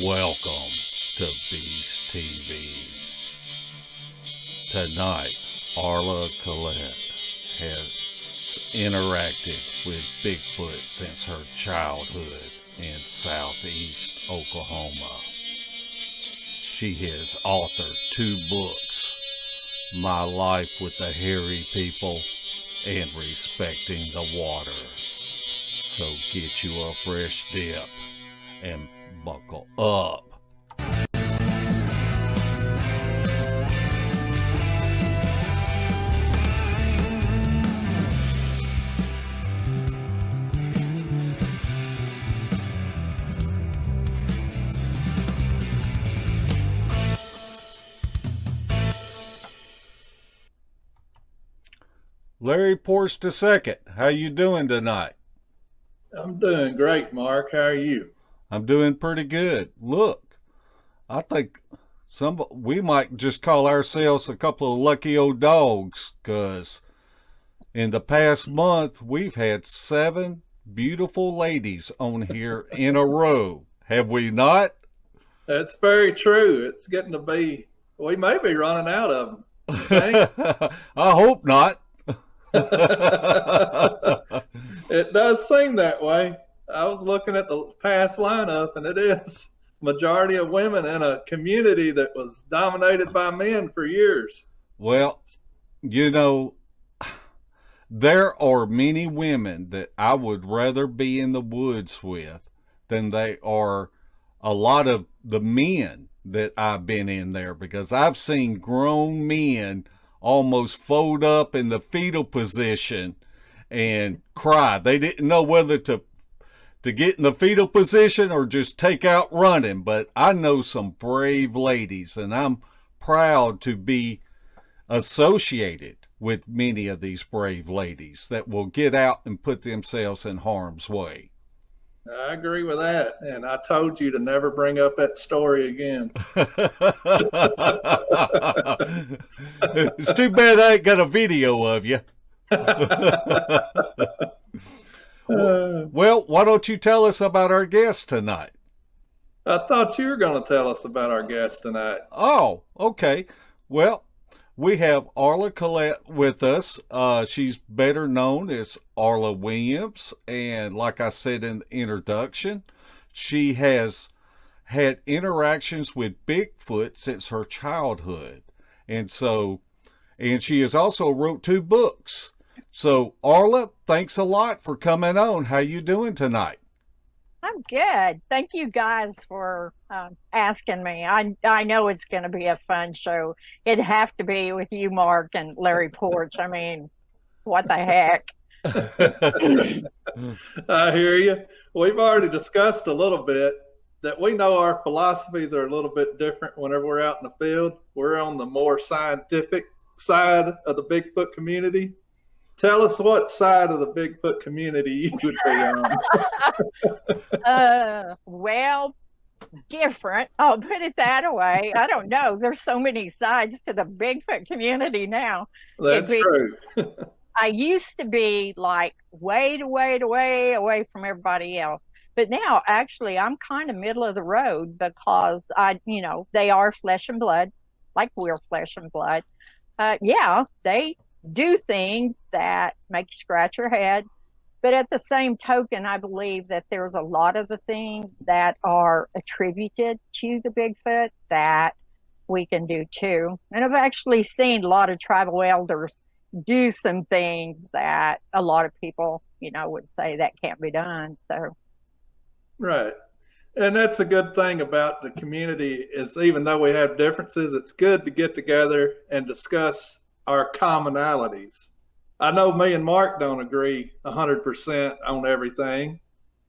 Welcome to Beast TV. Tonight, Arla Collett has interacted with Bigfoot since her childhood in southeast Oklahoma. She has authored 2 books, My Life with the Hairy People and Respecting the Water. So get you a fresh dip and buckle up. Larry Porst II, how you doing tonight? I'm doing great, Mark. How are you? I'm doing pretty good. Look, I think we might just call ourselves a couple of lucky old dogs, because in the past month, we've had 7 beautiful ladies on here in a row. Have we not? That's very true. It's getting to be, we may be running out of them. I hope not. It does seem that way. I was looking at the past lineup, and it is majority of women in a community that was dominated by men for years. Well, you know, there are many women that I would rather be in the woods with than they are a lot of the men that I've been in there, because I've seen grown men almost fold up in the fetal position and cry. They didn't know whether to get in the fetal position or just take out running. But I know some brave ladies, and I'm proud to be associated with many of these brave ladies that will get out and put themselves in harm's way. I agree with that, and I told you to never bring up that story again. It's too bad I ain't got a video of you. Well, why don't you tell us about our guest tonight? I thought you were going to tell us about our guest tonight. Oh, okay. Well, we have Arla Collett with us. She's better known as Arla Williams. And like I said in the introduction, she has had interactions with Bigfoot since her childhood. And she has also wrote 2 books. So, Arla, thanks a lot for coming on. How you doing tonight? I'm good. Thank you guys for asking me. I know it's going to be a fun show. It'd have to be with you, Mark, and Larry Porch. I mean, what the heck? I hear you. We've already discussed a little bit that we know our philosophies are a little bit different whenever we're out in the field. We're on the more scientific side of the Bigfoot community. Tell us what side of the Bigfoot community you would be on. Well, different. I'll put it that way. I don't know. There's so many sides to the Bigfoot community now. That's true. I used to be like way away from everybody else. But now, actually, I'm kind of middle of the road, because they are flesh and blood, like we're flesh and blood. Yeah, they do things that make you scratch your head. But at the same token, I believe that there's a lot of the things that are attributed to the Bigfoot that we can do too. And I've actually seen a lot of tribal elders do some things that a lot of people, would say that can't be done. So, right. And that's a good thing about the community, is even though we have differences, it's good to get together and discuss our commonalities. I know me and Mark don't agree 100% on everything,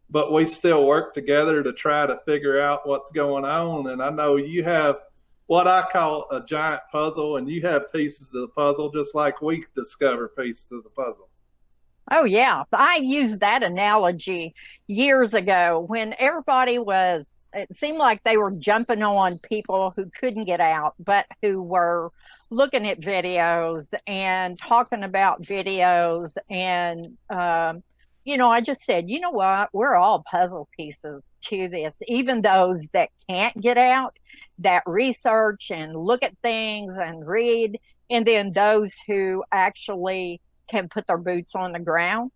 but we still work together to try to figure out what's going on. And I know you have what I call a giant puzzle, and you have pieces of the puzzle just like we discover pieces of the puzzle. Oh, yeah. I used that analogy years ago when everybody it seemed like they were jumping on people who couldn't get out, but who were looking at videos and talking about videos and, I just said, you know what? We're all puzzle pieces to this, even those that can't get out, that research and look at things and read, and then those who actually can put their boots on the ground.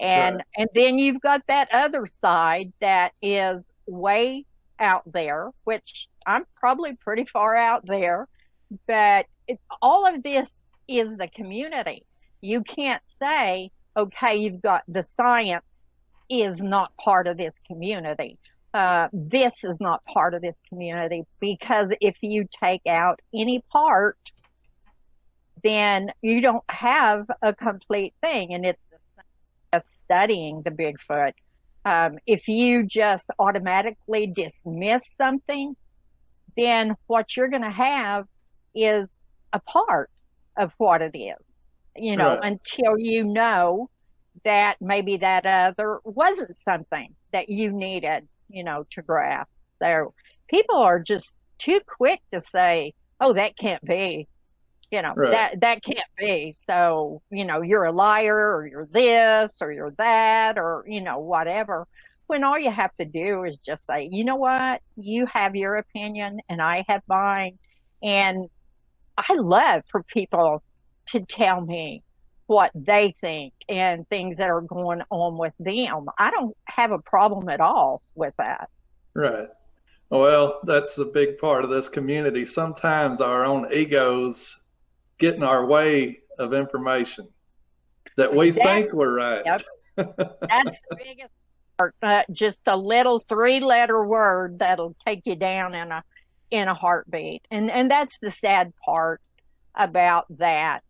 Right. And then you've got that other side that is way out there, which I'm probably pretty far out there, but all of this is the community. You can't say, okay, you've got the science is not part of this community. This is not part of this community, because if you take out any part, then you don't have a complete thing. And it's the same as studying the Bigfoot. If you just automatically dismiss something, then what you're going to have is a part of what it is, Right. until you know that maybe that other wasn't something that you needed, to grasp. So people are just too quick to say, oh, that can't be, Right. that can't be. So, you're a liar, or you're this, or you're that, or, whatever. When all you have to do is just say, you know what, you have your opinion and I have mine. And I love for people to tell me what they think and things that are going on with them. I don't have a problem at all with that. Right. Well, that's a big part of this community. Sometimes our own egos get in our way of information that we think we're right. Yep. That's the biggest part. Just a little 3-letter word that'll take you down in a heartbeat. And that's the sad part about that.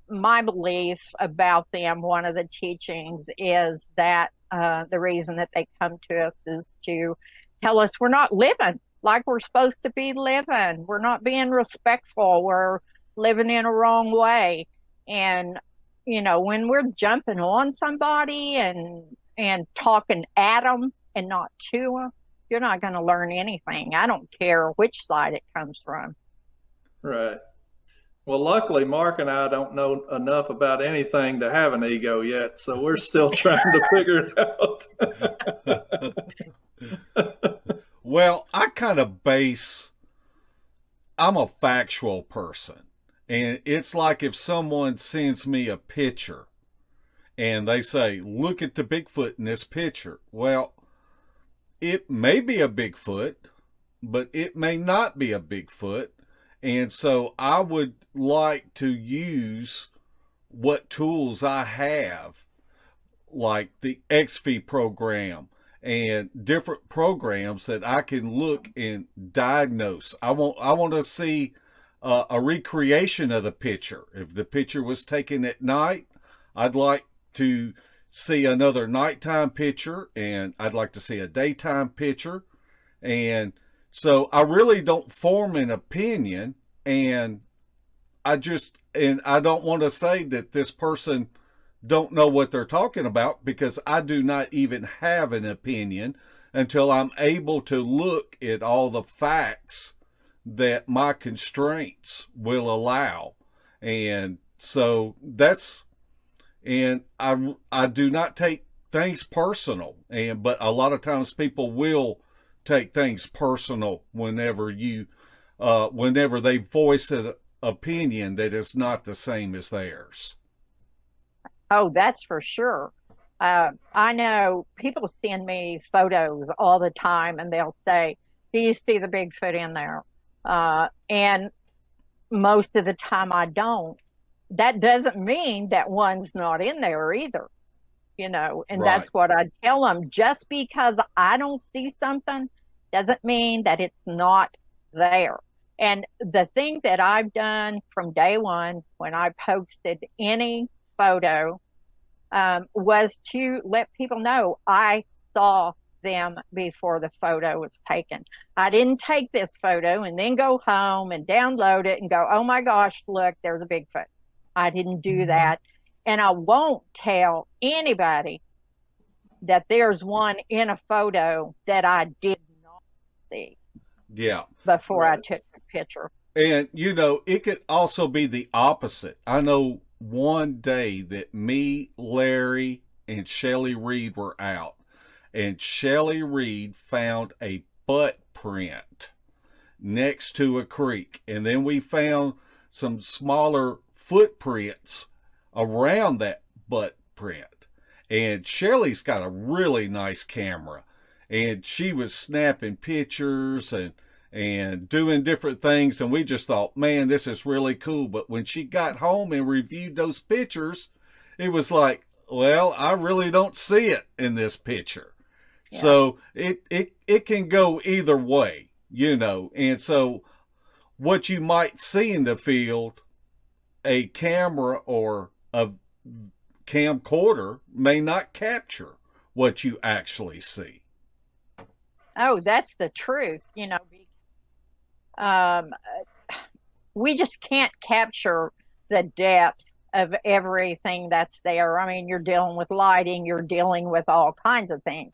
My belief about them, one of the teachings is that the reason that they come to us is to tell us we're not living like we're supposed to be living. We're not being respectful. We're living in a wrong way. And, when we're jumping on somebody and talking at them and not to them, you're not going to learn anything. I don't care which side it comes from. Right. Well, luckily, Mark and I don't know enough about anything to have an ego yet, so we're still trying to figure it out. Well, I'm a factual person. And it's like if someone sends me a picture and they say, look at the Bigfoot in this picture. Well, it may be a Bigfoot, but it may not be a Bigfoot. And so I would like to use what tools I have, like the XV program and different programs that I can look and diagnose. I want to see a recreation of the picture. If the picture was taken at night, I'd like to see another nighttime picture, and I'd like to see a daytime picture. And so I really don't form an opinion, and I don't want to say that this person don't know what they're talking about, because I do not even have an opinion until I'm able to look at all the facts that my constraints will allow. And so I do not take things personal, but a lot of times people will take things personal whenever they voice an opinion that is not the same as theirs. Oh, that's for sure. I know people send me photos all the time and they'll say, do you see the Bigfoot in there? And most of the time I don't. That doesn't mean that one's not in there either, and Right. That's what I tell them. Just because I don't see something doesn't mean that it's not there. And the thing that I've done from day one when I posted any photo was to let people know I saw them before the photo was taken. I didn't take this photo and then go home and download it and go, oh my gosh, look, there's a Bigfoot. I didn't do that. And I won't tell anybody that there's one in a photo that I did not see. Yeah. Before I took the picture. And, it could also be the opposite. I know one day that me, Larry, and Shelly Reed were out, and Shelly Reed found a butt print next to a creek, and then we found some smaller footprints around that butt print. And Shelly's got a really nice camera, and she was snapping pictures and doing different things, and we just thought, man, this is really cool. But when she got home and reviewed those pictures, it was like, well, I really don't see it in this picture. Yeah. So it can go either way, you know. And so what you might see in the field, a camera or a camcorder may not capture what you actually see. Oh, that's the truth. You know, we just can't capture the depth of everything that's there. I mean, you're dealing with lighting, you're dealing with all kinds of things.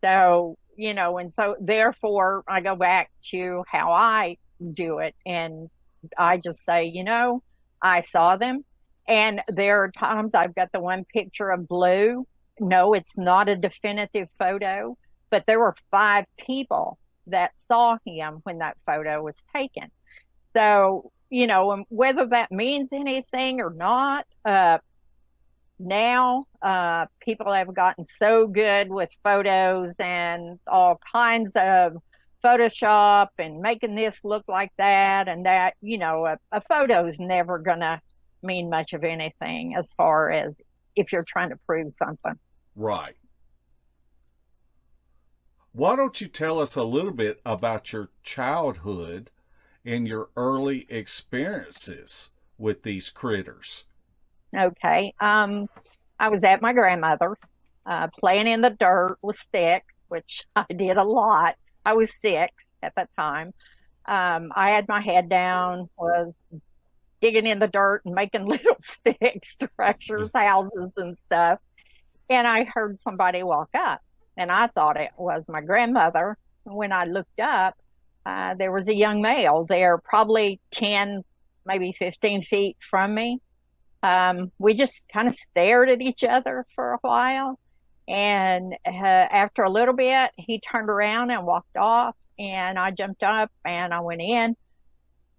So, you know, and so therefore I go back to how I do it. And I just say, you know, I saw them. And there are times I've got the one picture of Blue. No, it's not a definitive photo, but there were 5 people that saw him when that photo was taken. So, you know, whether that means anything or not, now people have gotten so good with photos and all kinds of Photoshop and making this look like that and that, you know, a photo is never going to mean much of anything as far as if you're trying to prove something. Right. Why don't you tell us a little bit about your childhood and your early experiences with these critters? Okay. I was at my grandmother's, playing in the dirt with sticks, which I did a lot. I was 6 at the time. I had my head down, was digging in the dirt and making little stick structures, houses and stuff. And I heard somebody walk up, and I thought it was my grandmother. When I looked up, there was a young male there, probably 10, maybe 15 feet from me. We just kind of stared at each other for a while. And after a little bit, he turned around and walked off, and I jumped up and I went in.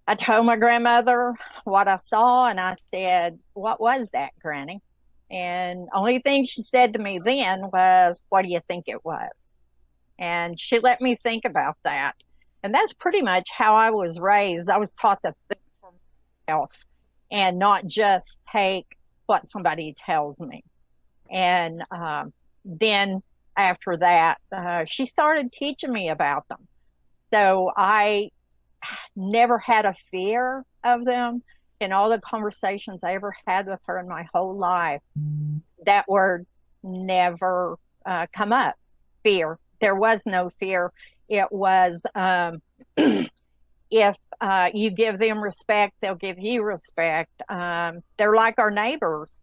I told my grandmother what I saw, and I said, "What was that, Granny?" And only thing she said to me then was, "What do you think it was?" And she let me think about that. And that's pretty much how I was raised. I was taught to think for myself and not just take what somebody tells me. And then after that, she started teaching me about them. So I never had a fear of them. In all the conversations I ever had with her in my whole life, that word never come up. Fear. There was no fear. It was if you give them respect, they'll give you respect. They're like our neighbors.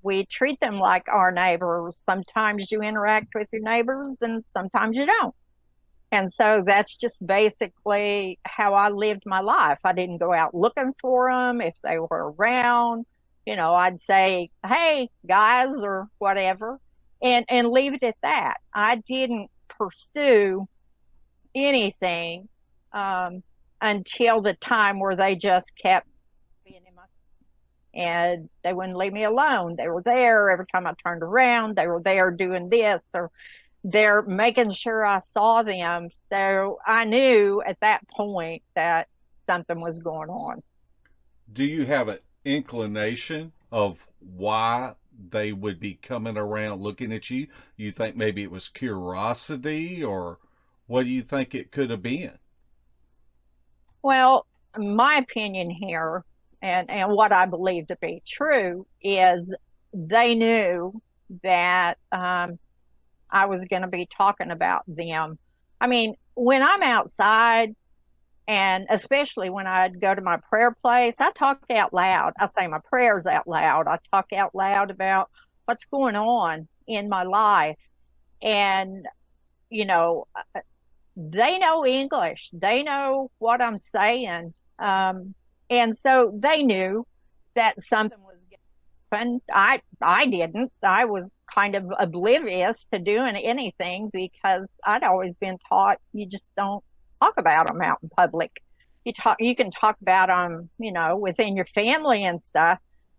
We treat them like our neighbors. Sometimes you interact with your neighbors and sometimes you don't. And so that's just basically how I lived my life. I didn't go out looking for them. If they were around, you know, I'd say, "Hey, guys," or whatever, and leave it at that. I didn't pursue anything until the time where they just kept being in my, and they wouldn't leave me alone. They were there every time I turned around. They were there doing this, or they're making sure I saw them. So I knew at that point that something was going on. Do you have an inclination of why they would be coming around looking at you? You think maybe it was curiosity, or what do you think it could have been? Well, my opinion here, and what I believe to be true, is they knew that I was going to be talking about them. I mean, when I'm outside, and especially when I'd go to my prayer place, I talk out loud. I say my prayers out loud. I talk out loud about what's going on in my life. And, you know, they know English. They know what I'm saying. And so they knew that something was happened. I didn't. I was kind of oblivious to doing anything because I'd always been taught you just don't talk about them out in public. You can talk about them, within your family and stuff,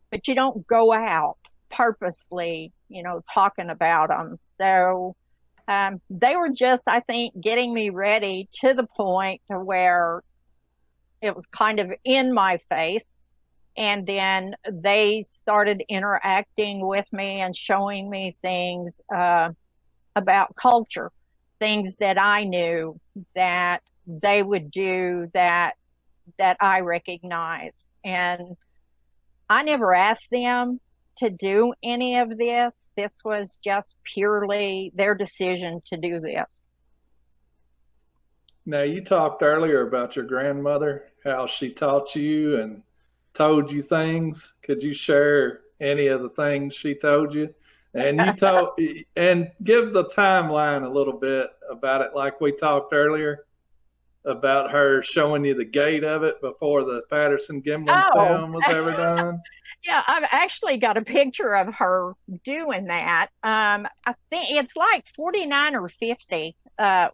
but you don't go out purposely, talking about them. So they were just, I think, getting me ready to the point to where it was kind of in my face. And then they started interacting with me and showing me things about culture, things that I knew that they would do that I recognize. And I never asked them to do any of this. This was just purely their decision to do this. Now, you talked earlier about your grandmother, how she taught you and told you things. Could you share any of the things she told you? And and give the timeline a little bit about it, like we talked earlier about her showing you the gate of it before the Patterson-Gimlin film was ever done. Yeah, I've actually got a picture of her doing that. I think it's like 49 or 50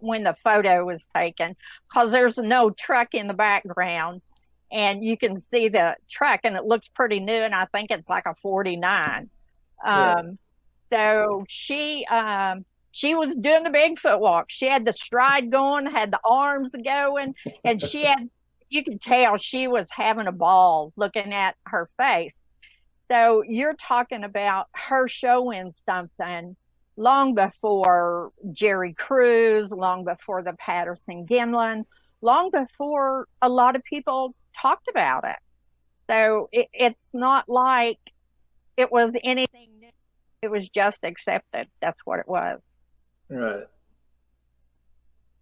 when the photo was taken, because there's no truck in the background. And you can see the truck, and it looks pretty new, and I think it's like a 49. So she was doing the Bigfoot walk. She had the stride going, had the arms going, and you could tell she was having a ball looking at her face. So you're talking about her showing something long before Jerry Cruz, long before the Patterson-Gimlin, long before a lot of people talked about it. So it's not like it was anything new. It was just accepted. That's what it was. Right.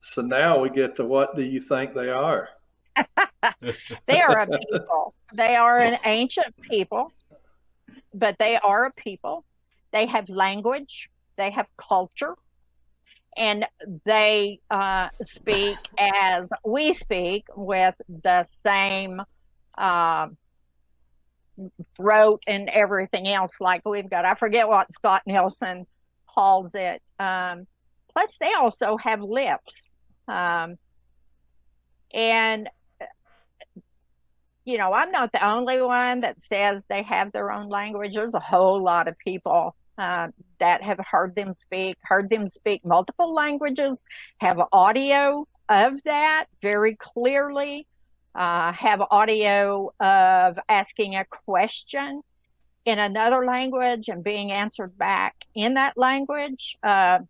So now we get to, what do you think they are? They are a people. They are an ancient people, but they are a people. They have language. They have culture. And they speak as we speak, with the same throat and everything else like we've got. I forget what Scott Nelson calls it. Plus, they also have lips. And, I'm not the only one that says they have their own language. There's a whole lot of people that have heard them speak multiple languages, have audio of that very clearly, have audio of asking a question in another language and being answered back in that language. Tomas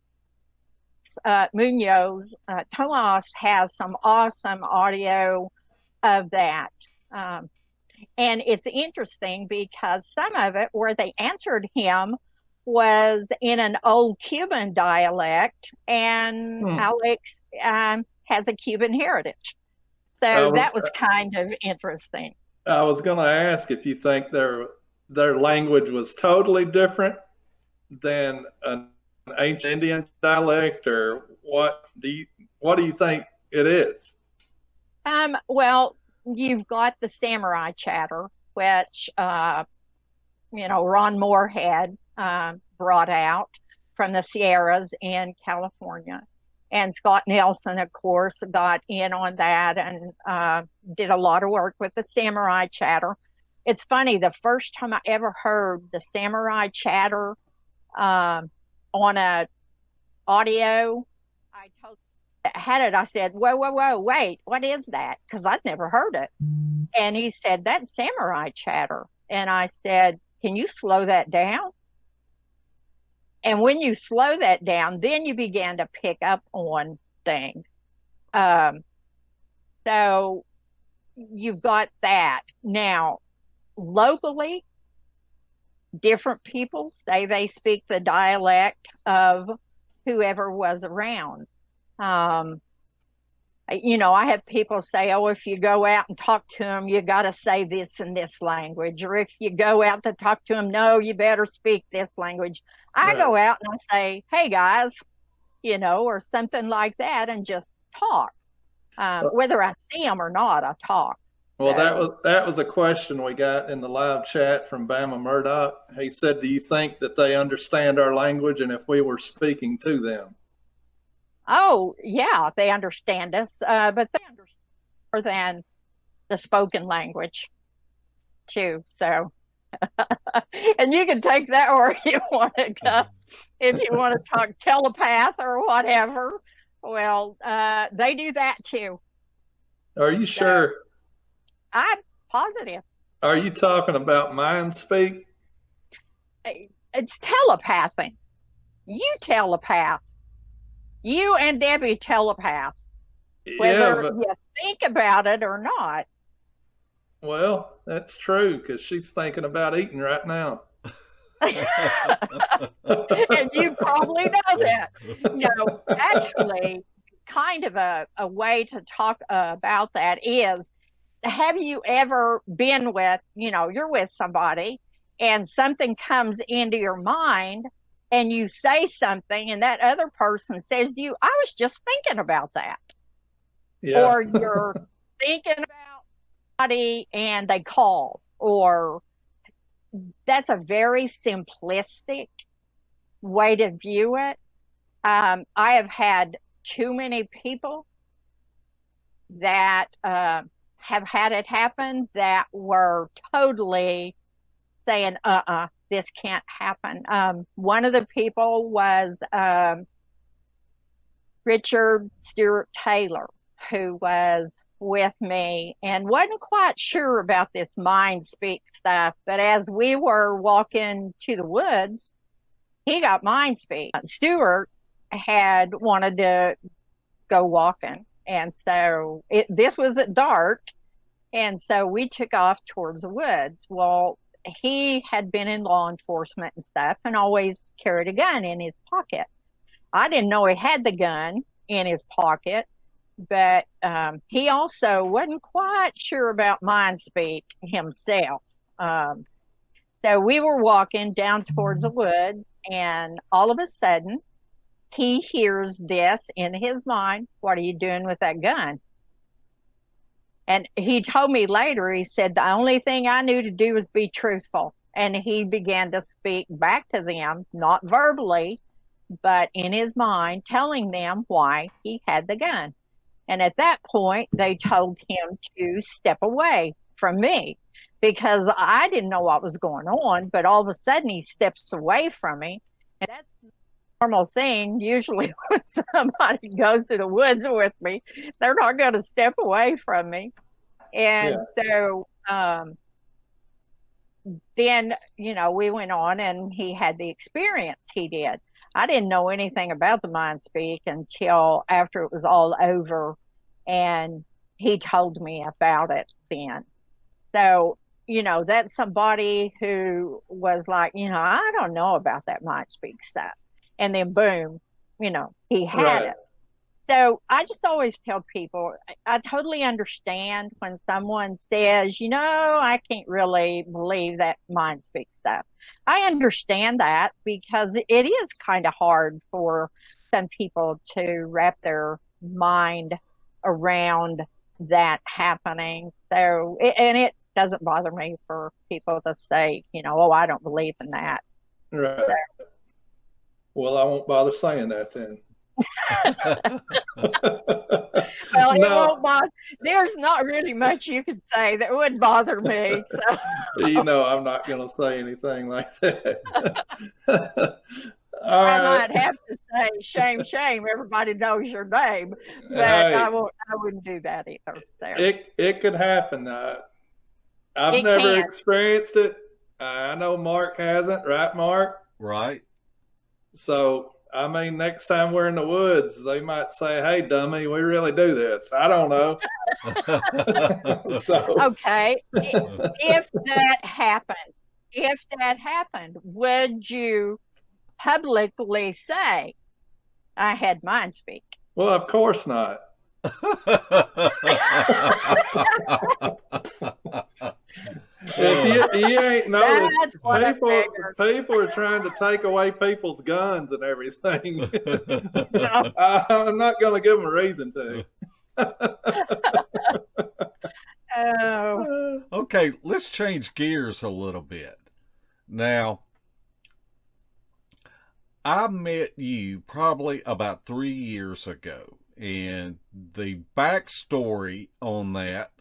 has some awesome audio of that. And it's interesting because some of it where they answered him was in an old Cuban dialect, and Alex has a Cuban heritage. So that was kind of interesting. I was going to ask if you think their language was totally different than an ancient Indian dialect, or what do you think it is? Well, you've got the samurai chatter, which Ron Moorhead brought out from the Sierras in California. And Scott Nelson, of course, got in on that and did a lot of work with the samurai chatter. It's funny, the first time I ever heard the samurai chatter on a audio, I said, whoa, wait, what is that? Because I'd never heard it. And he said, that's samurai chatter. And I said, can you slow that down? And when you slow that down, then you began to pick up on things. So you've got that. Now, locally, different people say they speak the dialect of whoever was around. I have people say, oh, if you go out and talk to them, you got to say this in this language. Or if you go out to talk to them, no, you better speak this language. I go out and I say, hey, guys, or something like that, and just talk. Whether I see them or not, I talk. Well, So, that was a question we got in the live chat from Bama Murdoch. He said, "Do you think that they understand our language, and if we were speaking to them?" oh yeah, they understand us, but they understand more than the spoken language too. So, and you can take that where you want to go. If you want to talk telepath or whatever, well, they do that too. Are you So sure? I'm positive. Are you talking about mind speak? It's telepathing. You telepath. You and Debbie telepath, Yeah, whether but you think about it or not. well, that's true because she's thinking about eating right now. And you probably know that. Actually, kind of a way to talk about that is, have you ever been with, you're with somebody and something comes into your mind and you say something and that other person says to you, I was just thinking about that. Yeah. Or you're thinking about somebody and they call, or that's a very simplistic way to view it. I have had too many people that have had it happen that were totally saying, this can't happen. One of the people was Richard Stewart Taylor, who was with me and wasn't quite sure about this mind speak stuff. But as we were walking to the woods, he got mind speak. Stewart had wanted to go walking. And so this was at dark. And so we took off towards the woods. Well, he had been in law enforcement and stuff and always carried a gun in his pocket. I didn't know he had the gun in his pocket, but he also wasn't quite sure about mind speak himself. So we were walking down towards the woods, and all of a sudden, he hears this in his mind. What are you doing with that gun? And he told me later, he said, the only thing I knew to do was be truthful. And he began to speak back to them, not verbally, but in his mind, telling them why he had the gun. And at that point, they told him to step away from me because I didn't know what was going on. But all of a sudden, he steps away from me. And that's the normal thing. Usually, when somebody goes to the woods with me, they're not going to step away from me. And so then, we went on and he had the experience he did. I didn't know anything about the mind speak until after it was all over and he told me about it then. So, that's somebody who was like, I don't know about that mind speak stuff. And then boom, he had it. So I just always tell people, I totally understand when someone says, I can't really believe that mind speak stuff. I understand that because it is kind of hard for some people to wrap their mind around that happening. So, and it doesn't bother me for people to say, oh, I don't believe in that. Right. So, well, I won't bother saying that then. Well, it won't bother. There's not really much you could say that would bother me. So. I'm not going to say anything like that. I might have to say, shame, shame. Everybody knows your name, but I wouldn't do that either. So. It could happen. I've never experienced it. I know Mark hasn't, right, Mark? Right. So, next time we're in the woods, they might say, hey, dummy, we really do this. I don't know. Okay. If that happened, would you publicly say, I had mind speak? Well, of course not. If you ain't noticed, people are trying to take away people's guns and everything. I'm not going to give them a reason to. Oh, Okay, let's change gears a little bit. Now, I met you probably about 3 years ago, and the backstory on that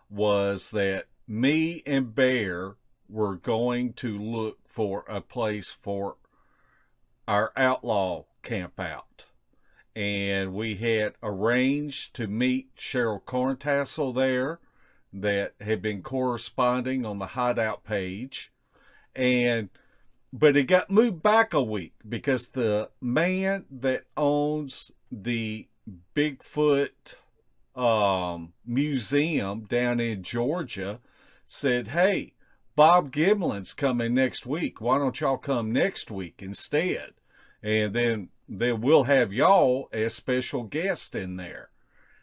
was that me and Bear were going to look for a place for our outlaw camp out. And we had arranged to meet Cheryl Corntassel there that had been corresponding on the Hideout page. And but it got moved back a week because the man that owns the Bigfoot museum down in Georgia said, "Hey, Bob Gimlin's coming next week. Why don't y'all come next week instead? And then we'll have y'all as special guests in there."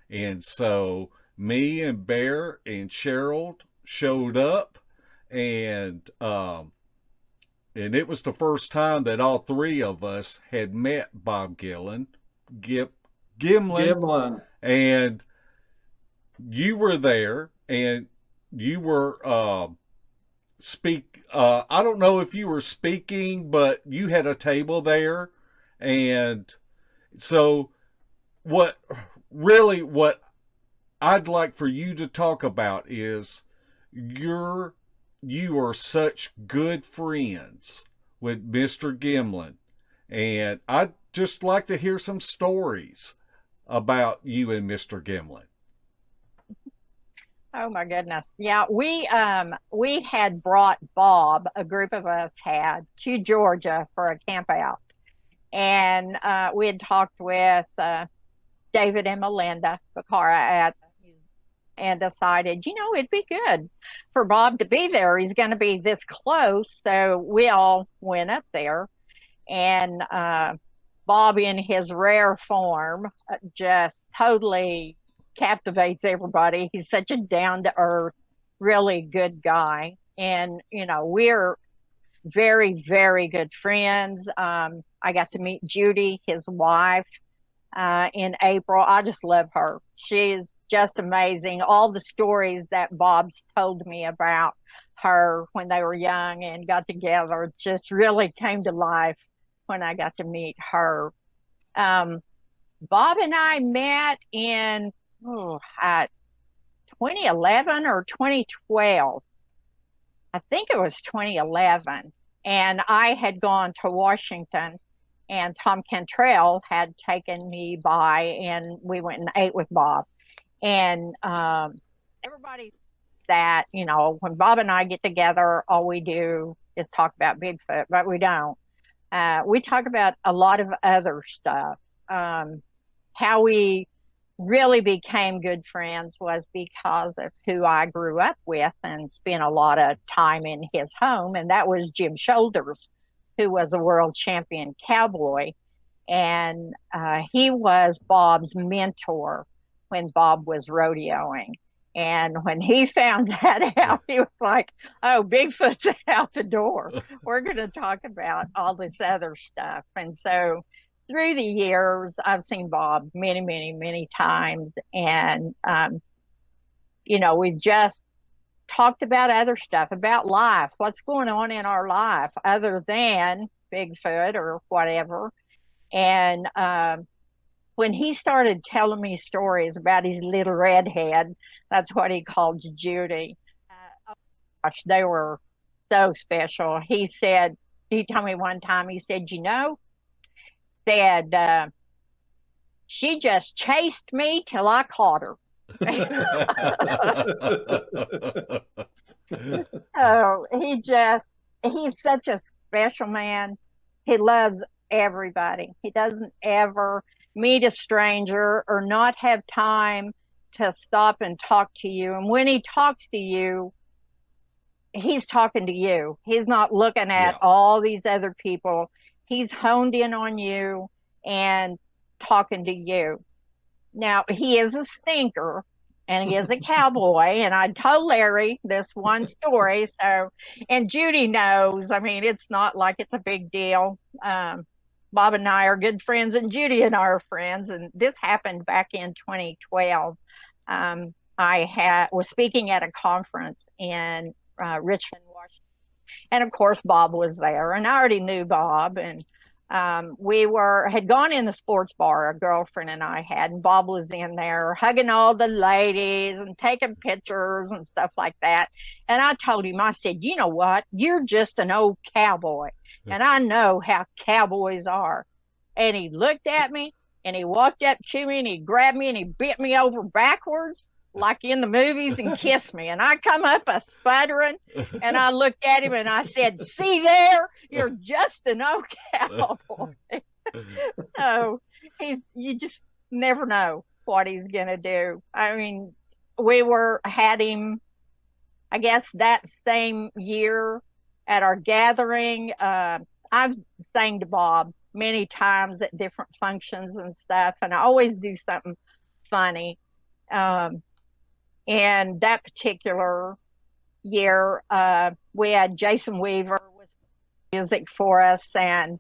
And so me and Bear and Cheryl showed up, and it was the first time that all three of us had met Bob Gimlin. Gimlin. And you were there, and you were I don't know if you were speaking, but you had a table there. And so what I'd like for you to talk about is you are such good friends with Mr. Gimlin, and I'd just like to hear some stories about you and Mr. Gimlin. oh my goodness. Yeah, we had brought Bob, a group of us had, to Georgia for a camp out. And we had talked with David and Melinda Bacara and decided, it'd be good for Bob to be there. He's going to be this close. So we all went up there. And Bob, in his rare form, just totally captivates everybody. He's such a down-to-earth, really good guy. And, we're very, very good friends. I got to meet Judy, his wife, in April. I just love her. She's just amazing. All the stories that Bob's told me about her when they were young and got together just really came to life when I got to meet her. Bob and I met in 2011 or 2012. I think it was 2011. And I had gone to Washington, and Tom Cantrell had taken me by, and we went and ate with Bob. And everybody that, when Bob and I get together, all we do is talk about Bigfoot, but we don't. We talk about a lot of other stuff. How we really became good friends was because of who I grew up with and spent a lot of time in his home, and that was Jim Shoulders, who was a world champion cowboy. And he was Bob's mentor when Bob was rodeoing. And when he found that out, he was like, "Oh, Bigfoot's out the door. We're going to talk about all this other stuff." And so through the years, I've seen Bob many, many, many times. And, we've just talked about other stuff, about life, what's going on in our life other than Bigfoot or whatever. And when he started telling me stories about his little redhead, that's what he called Judy. Oh gosh, they were so special. He told me one time, he said, she just chased me till I caught her. So he's such a special man. He loves everybody. He doesn't ever meet a stranger or not have time to stop and talk to you. And when he talks to you, he's talking to you. He's not looking at all these other people. He's honed in on you and talking to you. Now, he is a stinker and he is a cowboy. And I told Larry this one story. And Judy knows, it's not like it's a big deal. Bob and I are good friends, and Judy and I are friends. And this happened back in 2012. I was speaking at a conference in Richmond, Washington, and of course Bob was there, and I already knew Bob, and we had gone in the sports bar, a girlfriend and I had, and Bob was in there hugging all the ladies and taking pictures and stuff like that. And I told him, I said, you know what? You're just an old cowboy, and I know how cowboys are. And he looked at me and he walked up to me and he grabbed me and he bent me over backwards like in the movies and kissed me. And I come up a sputtering and I looked at him and I said, see there, you're just an old cowboy. So you just never know what he's going to do. I mean, had him, I guess that same year at our gathering. I've sang to Bob many times at different functions and stuff, and I always do something funny. And that particular year, we had Jason Weaver with music for us, and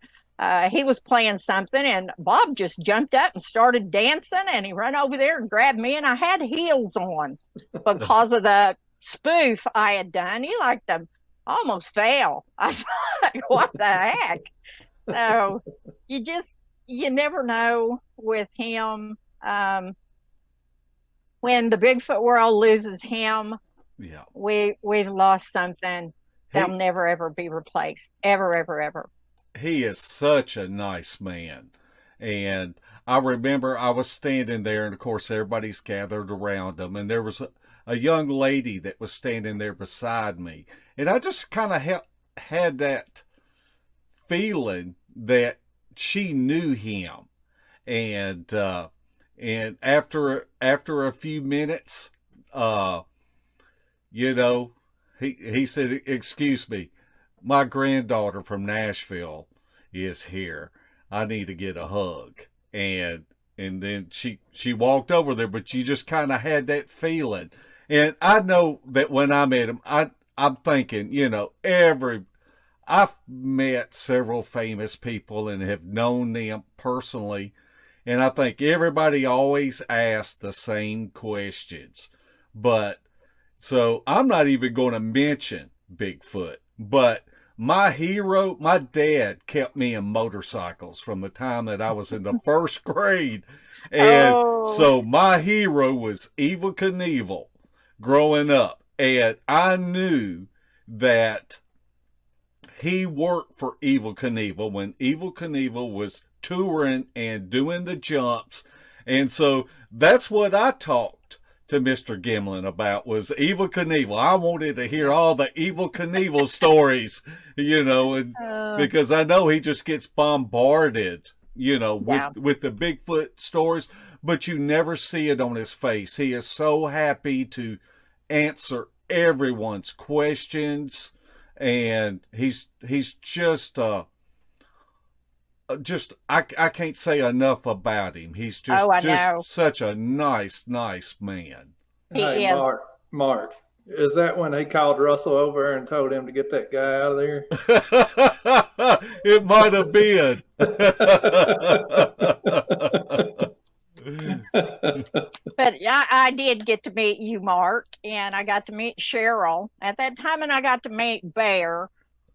he was playing something, and Bob just jumped up and started dancing, and he ran over there and grabbed me, and I had heels on because of the spoof I had done. He almost fell. I thought, what the heck? So you never know with him. When the Bigfoot world loses him, yeah, we've lost something that'll never ever be replaced. Ever, ever, ever. He is such a nice man. And I remember I was standing there, and of course everybody's gathered around him, and there was a young lady that was standing there beside me. And I just kind of had that feeling that she knew him. And after a few minutes, he said, excuse me, my granddaughter from Nashville is here. I need to get a hug. And then she walked over there, but you just kind of had that feeling. And I know that when I met him, I'm thinking, I've met several famous people and have known them personally. And I think everybody always asks the same questions. But so I'm not even going to mention Bigfoot. But my hero, my dad kept me in motorcycles from the time that I was in the first grade. And so my hero was Evel Knievel growing up. And I knew that he worked for Evel Knievel when Evel Knievel was touring and doing the jumps. And so that's what I talked to Mr. Gimlin about, was Evel Knievel. I wanted to hear all the Evel Knievel stories, because I know he just gets bombarded, with the Bigfoot stories, but you never see it on his face. He is so happy to answer everyone's questions, and he's just I can't say enough about him. He's just such a nice man. Hey, Mark, is that when he called Russell over and told him to get that guy out of there? It might have been. But I did get to meet you, Mark, and I got to meet Cheryl at that time, and I got to meet Bear.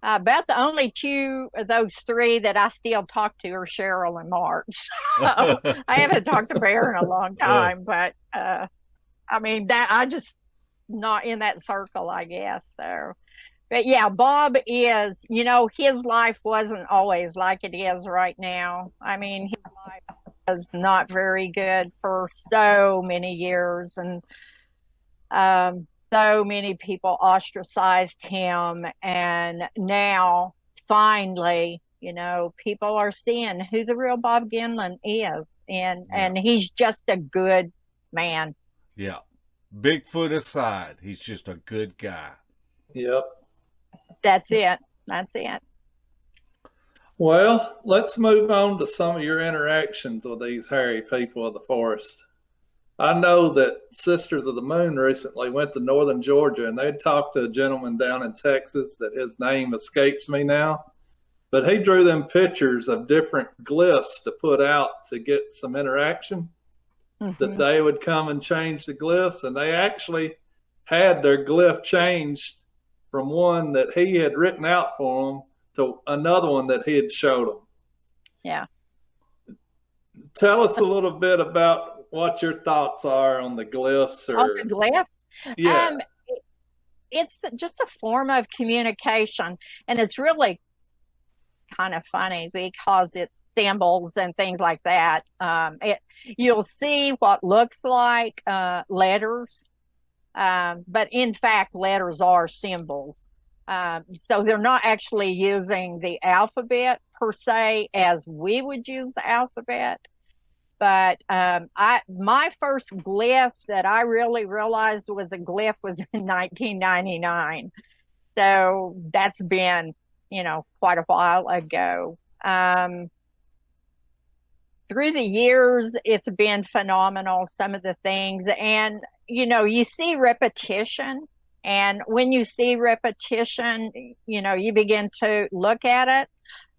About the only two of those three that I still talk to are Cheryl and Mark. So I haven't talked to Bear in a long time, but that I just not in that circle, I guess. So, but yeah, Bob is, his life wasn't always like it is right now. I mean, his life was not very good for so many years, and so many people ostracized him, and now finally, people are seeing who the real Bob Gimlin is, and he's just a good man. Yeah. Bigfoot aside, he's just a good guy. Yep. That's it. Well, let's move on to some of your interactions with these hairy people of the forest. I know that Sisters of the Moon recently went to northern Georgia, and they talked to a gentleman down in Texas that his name escapes me now, but he drew them pictures of different glyphs to put out to get some interaction. that they would come and change the glyphs, and they actually had their glyph changed from one that he had written out for them to another one that he had showed them. Yeah. Tell us a little bit about what your thoughts are on the glyphs. On the glyphs? Yeah. It's just a form of communication, and it's really kind of funny because it's symbols and things like that. You'll see what looks like letters, but in fact, letters are symbols. So they're not actually using the alphabet per se as we would use the alphabet. But my first glyph that I really realized was a glyph was in 1999. So that's been, quite a while ago. Through the years, it's been phenomenal, some of the things. And, you see repetition. And when you see repetition, you begin to look at it.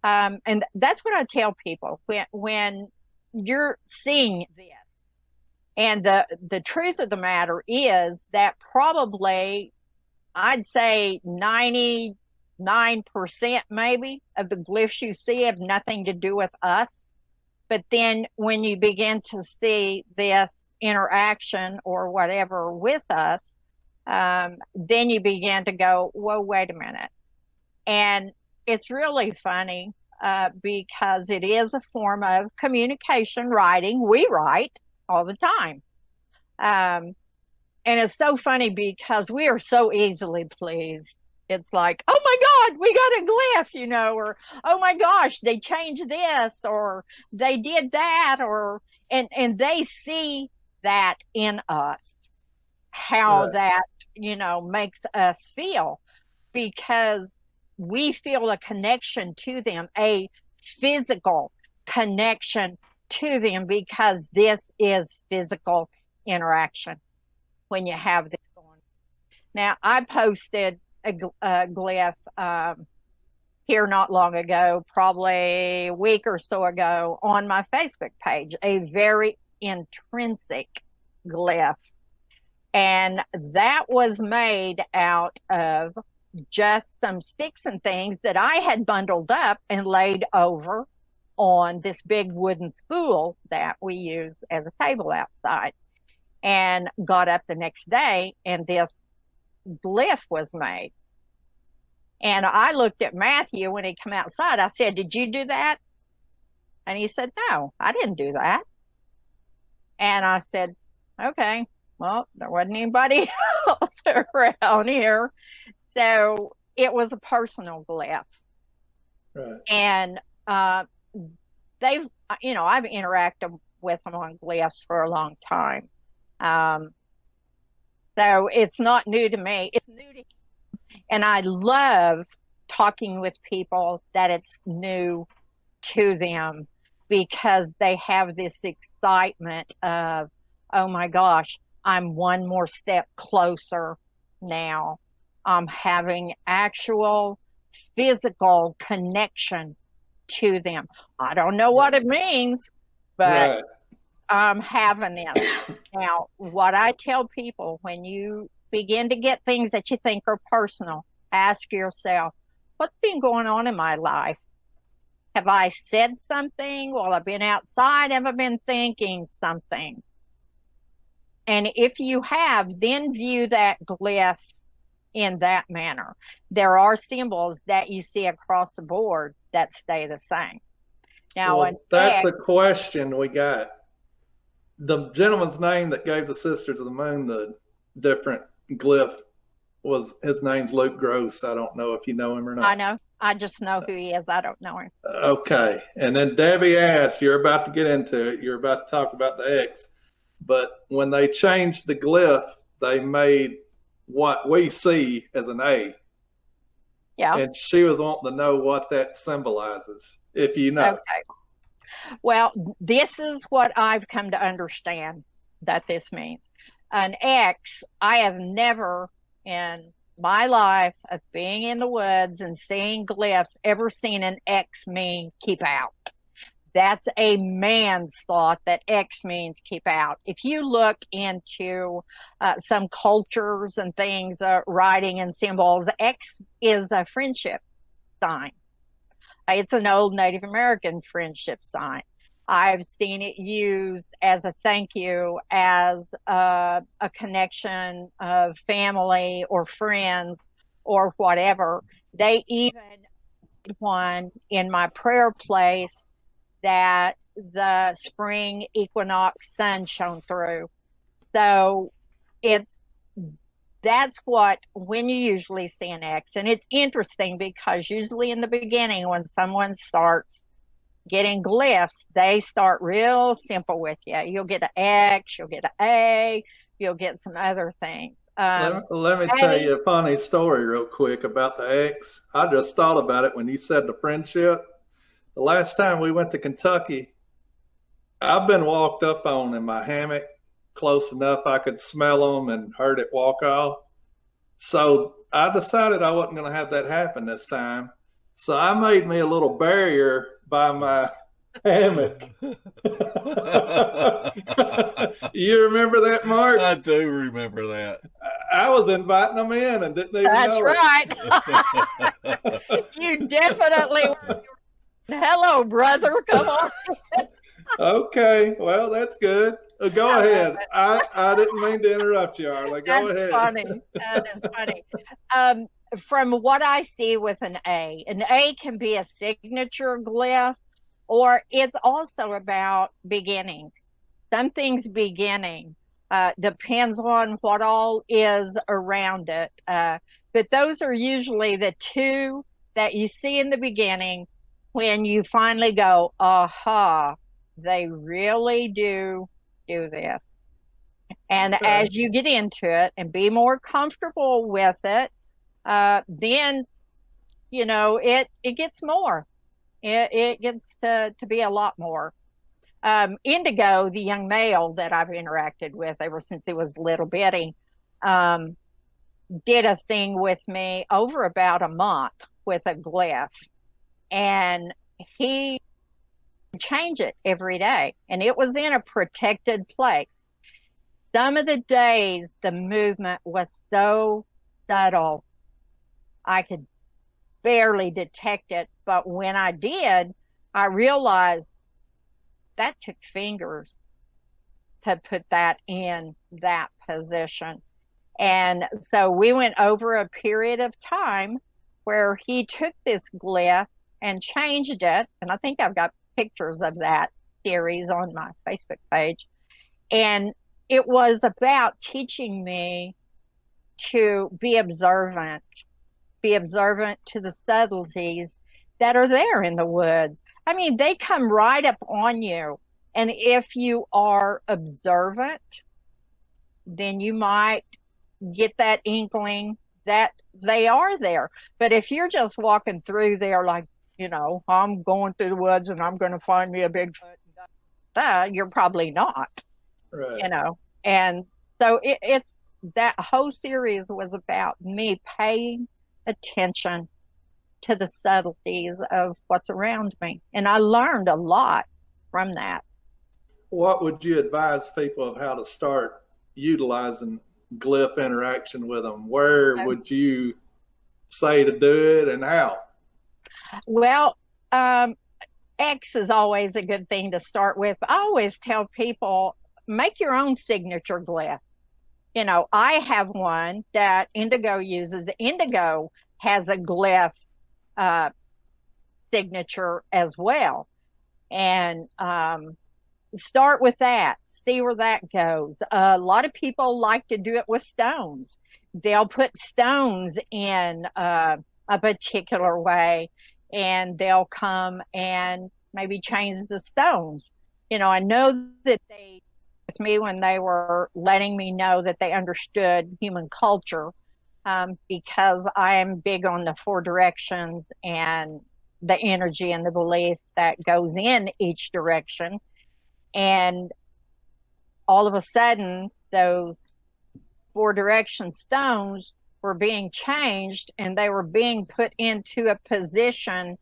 And that's what I tell people when you're seeing this. And the truth of the matter is that probably, I'd say 99% maybe of the glyphs you see have nothing to do with us. But then when you begin to see this interaction or whatever with us, then you begin to go, whoa, wait a minute. And it's really funny because it is a form of communication, writing. We write all the time. And it's so funny because we are so easily pleased. It's like, oh my God, we got a glyph, or, oh my gosh, they changed this, or they did that, and they see that in us, how that, makes us feel, because we feel a connection to them, a physical connection to them, because this is physical interaction when you have this going. Now, I posted a glyph here not long ago, probably a week or so ago, on my Facebook page, a very intrinsic glyph. And that was made out of just some sticks and things that I had bundled up and laid over on this big wooden spool that we use as a table outside. And got up the next day, and this glyph was made. And I looked at Matthew when he came outside. I said, did you do that? And he said, no, I didn't do that. And I said, okay, well, there wasn't anybody else around here. So it was a personal glyph. Right. And they've, I've interacted with them on glyphs for a long time. So it's not new to me. It's new to him. And I love talking with people that it's new to them, because they have this excitement of, oh my gosh, I'm one more step closer now. I'm having actual physical connection to them. I don't know what it means, but I'm having it. Now, what I tell people, when you begin to get things that you think are personal, ask yourself, what's been going on in my life? Have I said something while I've been outside? Have I been thinking something? And if you have, then view that glyph in that manner. There are symbols that you see across the board that stay the same. Now, that's a question we got. The gentleman's name that gave the Sisters of the Moon the different glyph his name's Luke Gross. I don't know if you know him or not. I know. I just know who he is. I don't know him. Okay. And then Debbie asked, you're about to get into it. You're about to talk about the X. But when they changed the glyph, they made what we see as an A. Yeah. And she was wanting to know what that symbolizes, if you know. Okay. Well, this is what I've come to understand that this means. An X, I have never in my life of being in the woods and seeing glyphs ever seen an X mean keep out. That's a man's thought that X means keep out. If you look into some cultures and things, writing and symbols, X is a friendship sign. It's an old Native American friendship sign. I've seen it used as a thank you, as a connection of family or friends or whatever. They even did one in my prayer place that the spring equinox sun shone through. So that's what, when you usually see an X. And it's interesting because usually in the beginning, when someone starts getting glyphs, they start real simple with you. You'll get an X, you'll get an A, you'll get some other things. Let me tell you a funny story real quick about the X. I just thought about it when you said the friendship. The last time we went to Kentucky, I've been walked up on in my hammock close enough I could smell them and heard it walk off. So I decided I wasn't going to have that happen this time. So I made me a little barrier by my hammock. You remember that, Mark? I do remember that. I was inviting them in and didn't even That's know right. You definitely were. Hello, brother. Come on. Okay, well, that's good. Go ahead. I didn't mean to interrupt you, Arla. Go ahead. Funny. That is funny. From what I see with an A can be a signature glyph, or it's also about beginnings. Something's beginning. Depends on what all is around it. But those are usually the two that you see in the beginning when you finally go, aha, they really do this. And Okay. as you get into it and be more comfortable with it, then, it gets more. It gets to be a lot more. Indigo, the young male that I've interacted with ever since he was little bitty, did a thing with me over about a month with a glyph. And he changed it every day. And it was in a protected place. Some of the days the movement was so subtle, I could barely detect it. But when I did, I realized that took fingers to put that in that position. And so we went over a period of time where he took this glyph and changed it. And I think I've got pictures of that series on my Facebook page. And it was about teaching me to be observant to the subtleties that are there in the woods. I mean, they come right up on you. And if you are observant, then you might get that inkling that they are there. But if you're just walking through there like, I'm going through the woods and I'm going to find me a Bigfoot, you're probably not. Right. And so it's that whole series was about me paying attention to the subtleties of what's around me. And I learned a lot from that. What would you advise people of how to start utilizing glyph interaction with them? Where would you say to do it and how? Well, X is always a good thing to start with. I always tell people, make your own signature glyph. I have one that Indigo uses. Indigo has a glyph signature as well. And start with that, see where that goes. A lot of people like to do it with stones. They'll put stones in a particular way, and they'll come and maybe change the stones. I know that they, with me, when they were letting me know that they understood human culture, because I am big on the 4 directions and the energy and the belief that goes in each direction. And all of a sudden, those 4 direction stones were being changed, and they were being put into a position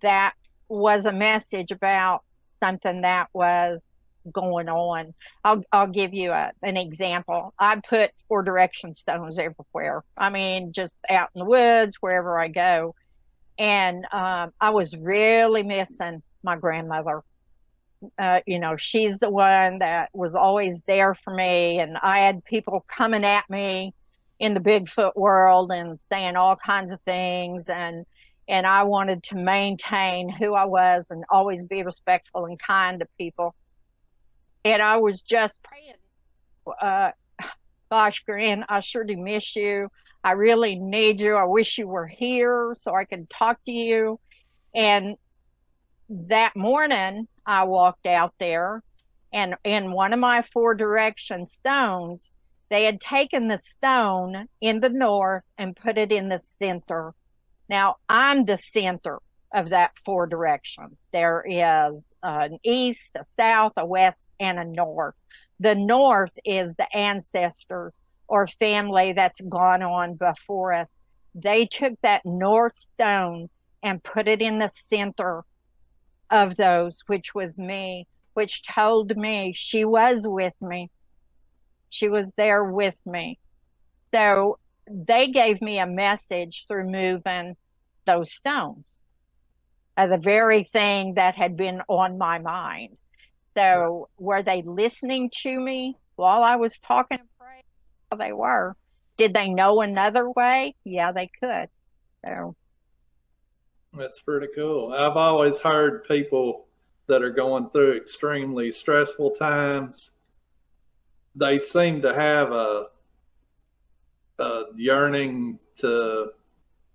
that was a message about something that was going on. I'll give you an example. I put 4 direction stones everywhere. I mean, just out in the woods, wherever I go. And I was really missing my grandmother. She's the one that was always there for me. And I had people coming at me in the Bigfoot world and saying all kinds of things. And I wanted to maintain who I was and always be respectful and kind to people. And I was just praying, gosh, Gran, I sure do miss you. I really need you. I wish you were here so I could talk to you. And that morning, I walked out there, and in one of my 4 direction stones, they had taken the stone in the north and put it in the center. Now, I'm the center of that 4 directions. There is an east, a south, a west, and a north. The north is the ancestors or family that's gone on before us. They took that north stone and put it in the center of those, which was me, which told me she was with me. She was there with me. So they gave me a message through moving those stones, the very thing that had been on my mind. So were they listening to me while I was talking and praying? Well, they were. Did they know another way? Yeah, they could. So That's pretty cool. I've always heard people that are going through extremely stressful times, they seem to have a yearning to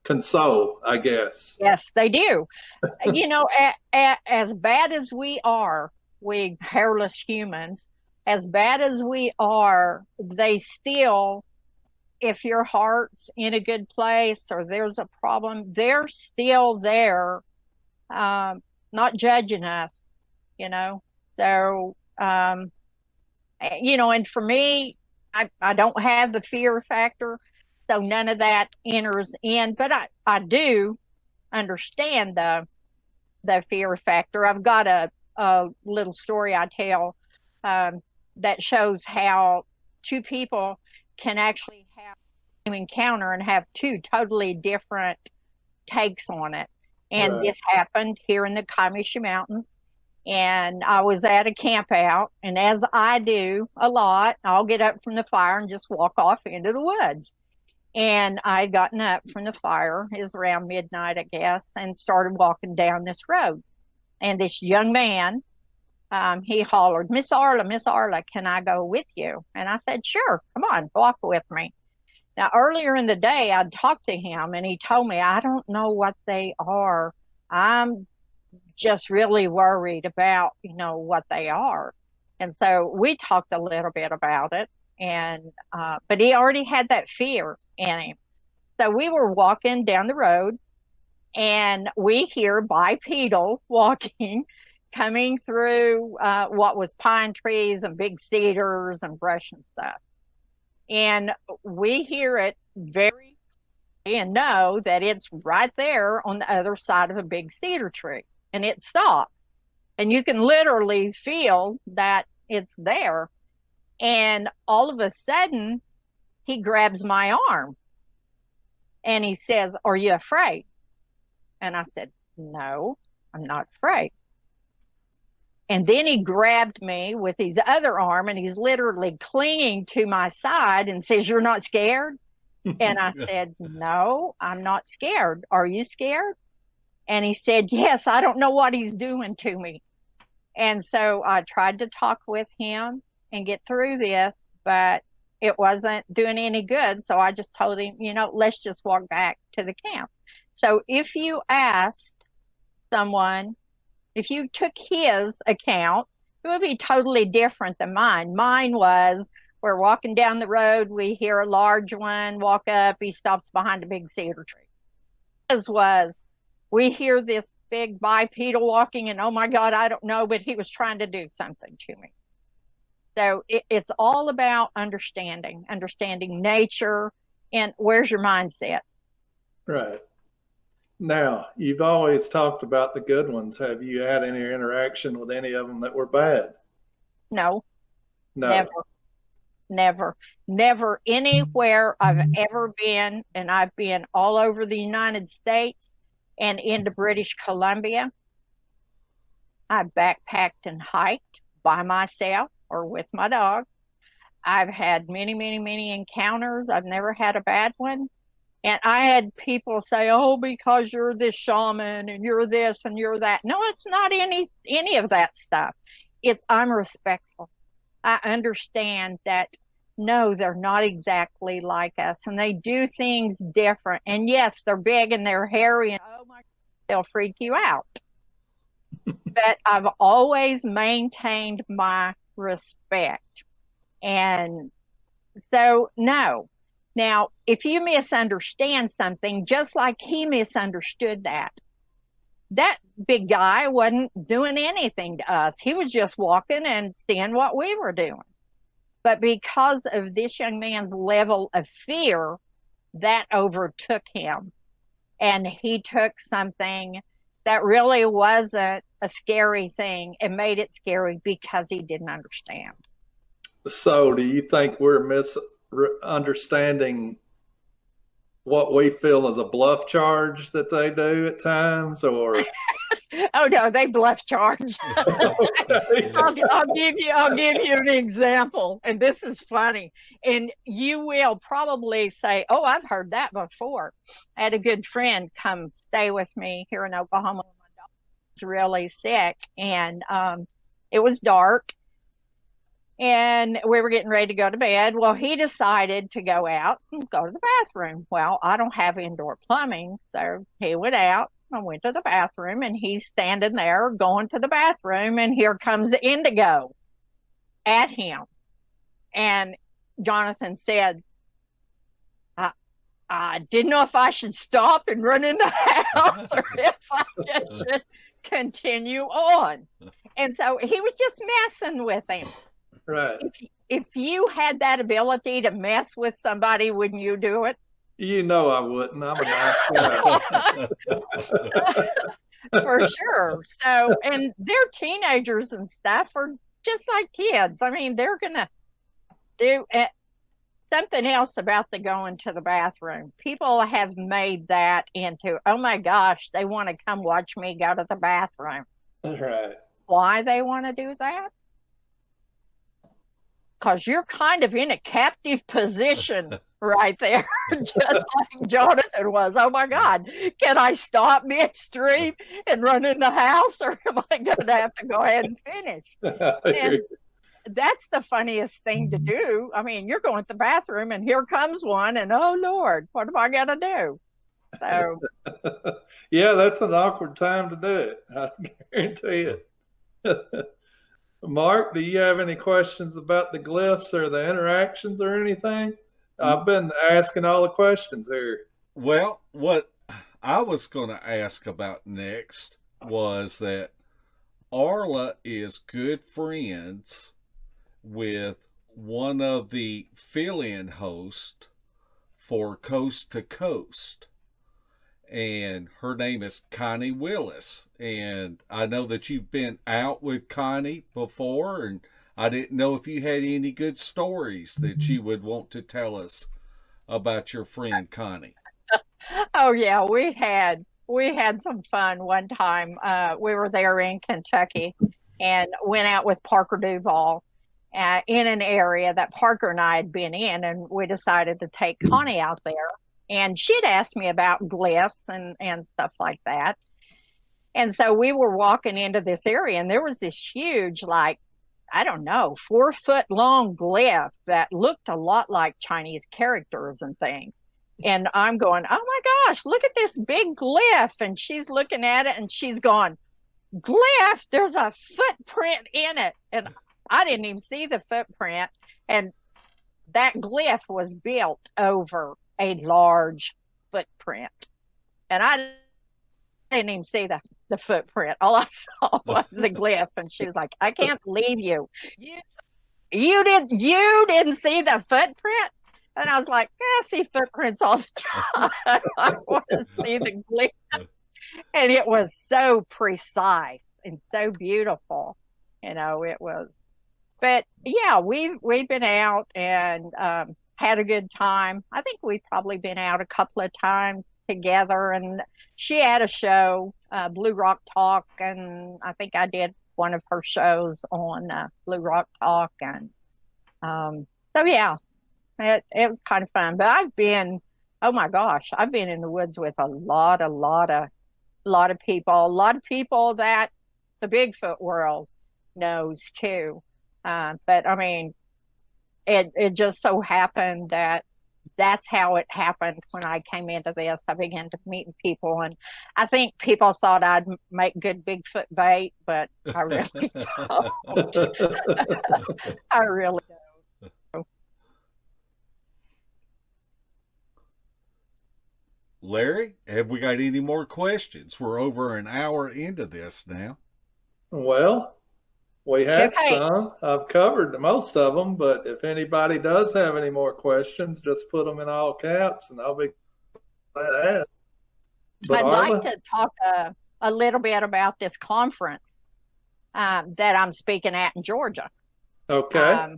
console, I guess. yes, they do. As bad as we hairless humans, as bad as we are, they still, if your heart's in a good place or there's a problem, they're still there, not judging us, you know. So, and for me, I don't have the fear factor, so none of that enters in. But I do understand the fear factor. I've got a little story I tell that shows how 2 people can actually have an encounter and have 2 totally different takes on it. And Right. this happened here in the Comanche Mountains. And I was at a camp out, and as I do a lot, I'll get up from the fire and just walk off into the woods. And I had gotten up from the fire, it was around midnight, I guess, and started walking down this road. And this young man, he hollered, Miss Arla, can I go with you? And I said, sure, come on, walk with me. Now, earlier in the day, I'd talked to him, and he told me, I don't know what they are. I'm just really worried about, what they are. And so we talked a little bit about it. And, but he already had that fear in him. So we were walking down the road, and we hear bipedal walking coming through what was pine trees and big cedars and brush and stuff. And we hear it very clearly and know that it's right there on the other side of a big cedar tree. And it stops. And you can literally feel that it's there. And all of a sudden, he grabs my arm. And he says, are you afraid? And I said, no, I'm not afraid. And then he grabbed me with his other arm, and he's literally clinging to my side and says, you're not scared? And I said, no, I'm not scared. Are you scared? And he said, yes, I don't know what he's doing to me. And so I tried to talk with him and get through this, but it wasn't doing any good. So I just told him, let's just walk back to the camp. So if you asked someone, if you took his account, it would be totally different than mine. Mine was, we're walking down the road, we hear a large one walk up, he stops behind a big cedar tree. His was, we hear this big bipedal walking, and oh my God, I don't know, but he was trying to do something to me. So it's all about understanding nature, and where's your mindset. Right. Now, you've always talked about the good ones. Have you had any interaction with any of them that were bad? No, No. never anywhere I've ever been, and I've been all over the United States and into British Columbia. I backpacked and hiked by myself or with my dog. I've had many encounters. I've never had a bad one. And I had people say, "Oh, because you're this shaman and you're this and you're that." No, it's not any of that stuff. It's I'm respectful. I understand that no, they're not exactly like us and they do things different. And yes, they're big and they're hairy and oh my God, they'll freak you out. But I've always maintained my respect. And so, no. Now, if you misunderstand something, just like he misunderstood that big guy wasn't doing anything to us. He was just walking and seeing what we were doing. But because of this young man's level of fear, that overtook him. And he took something that really wasn't a scary thing and made it scary because he didn't understand. So do you think we're misunderstanding what we feel is a bluff charge that they do at times, or? Oh no, they bluff charge. I'll give you an example, and this is funny. And you will probably say, "Oh, I've heard that before." I had a good friend come stay with me here in Oklahoma. My dog was really sick, and it was dark. And we were getting ready to go to bed. Well, he decided to go out and go to the bathroom. Well, I don't have indoor plumbing, so he went out. I went to the bathroom, and he's standing there going to the bathroom, and here comes the indigo at him. And Jonathan said, I didn't know if I should stop and run in the house or if I should continue on. And so he was just messing with him. Right. If you had that ability to mess with somebody, wouldn't you do it? You know I wouldn't. I'm a nice guy. For sure. So, and they're teenagers and stuff are just like kids. I mean, they're going to do something else about the going to the bathroom. People have made that into, oh my gosh, they want to come watch me go to the bathroom. Right. Why they want to do that? Because you're kind of in a captive position right there, just like Jonathan was. Oh my God, can I stop midstream and run in the house, or am I going to have to go ahead and finish? And that's the funniest thing to do. I mean, you're going to the bathroom and here comes one, and oh Lord, what am I going to do? So, yeah, that's an awkward time to do it. I guarantee it. Mark, do you have any questions about the glyphs or the interactions or anything? I've been asking all the questions here. Well, what I was going to ask about next was that Arla is good friends with one of the fill-in hosts for Coast to Coast. And her name is Connie Willis. And I know that you've been out with Connie before, and I didn't know if you had any good stories that you would want to tell us about your friend Connie. Oh yeah, we had some fun one time. We were there in Kentucky and went out with Parker Duval in an area that Parker and I had been in, and we decided to take Connie out there. And she'd asked me about glyphs and stuff like that. And so we were walking into this area, and there was this huge, like, I don't know, 4-foot long glyph that looked a lot like Chinese characters and things. And I'm going, oh my gosh, look at this big glyph. And she's looking at it and she's going, glyph, there's a footprint in it. And I didn't even see the footprint. And that glyph was built over a large footprint. And I didn't even see the footprint. All I saw was the glyph. And she was like, I can't believe you. You didn't see the footprint? And I was like, I see footprints all the time. I want to see the glyph. And it was so precise and so beautiful. It was. But yeah, we've been out and had a good time. I think we've probably been out a couple of times together. And she had a show, Blue Rock Talk, and I think I did one of her shows on Blue Rock Talk, and so yeah, it was kind of fun. But oh my gosh, I've been in the woods with a lot of people that the Bigfoot world knows too. But I mean, it just so happened that that's how it happened when I came into this. I began to meet people, and I think people thought I'd make good Bigfoot bait, but I really don't. I really don't. Larry, have we got any more questions? We're over an hour into this now. Well, we had Okay. some. I've covered most of them, but if anybody does have any more questions, just put them in all caps and I'll be glad to ask. But I'd Arla, like to talk a little bit about this conference that I'm speaking at in Georgia. okay.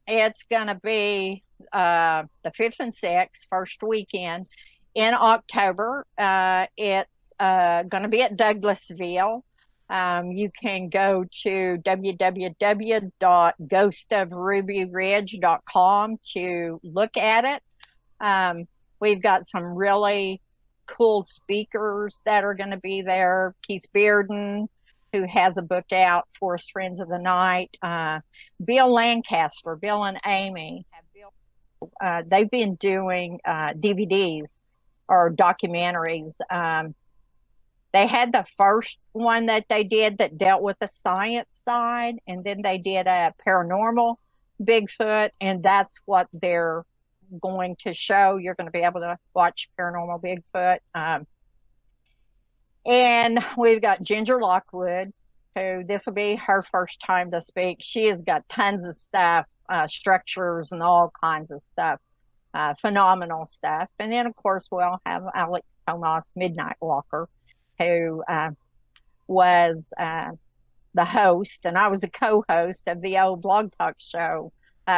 It's going to be the 5th and 6th, first weekend in October. It's going to be at Douglasville. You can go to www.ghostofrubyridge.com to look at it. We've got some really cool speakers that are going to be there. Keith Bearden, who has a book out, Forest Friends of the Night. Bill Lancaster, Bill and Amy. They've been doing DVDs or documentaries. They had the first one that they did that dealt with the science side, and then they did a paranormal Bigfoot, and that's what they're going to show. You're going to be able to watch Paranormal Bigfoot. And we've got Ginger Lockwood, who this will be her first time to speak. She has got tons of stuff, structures and all kinds of stuff, phenomenal stuff. And then, of course, we'll have Alex Tomas, Midnight Walker, who was the host, and I was a co-host of the old Blog Talk show,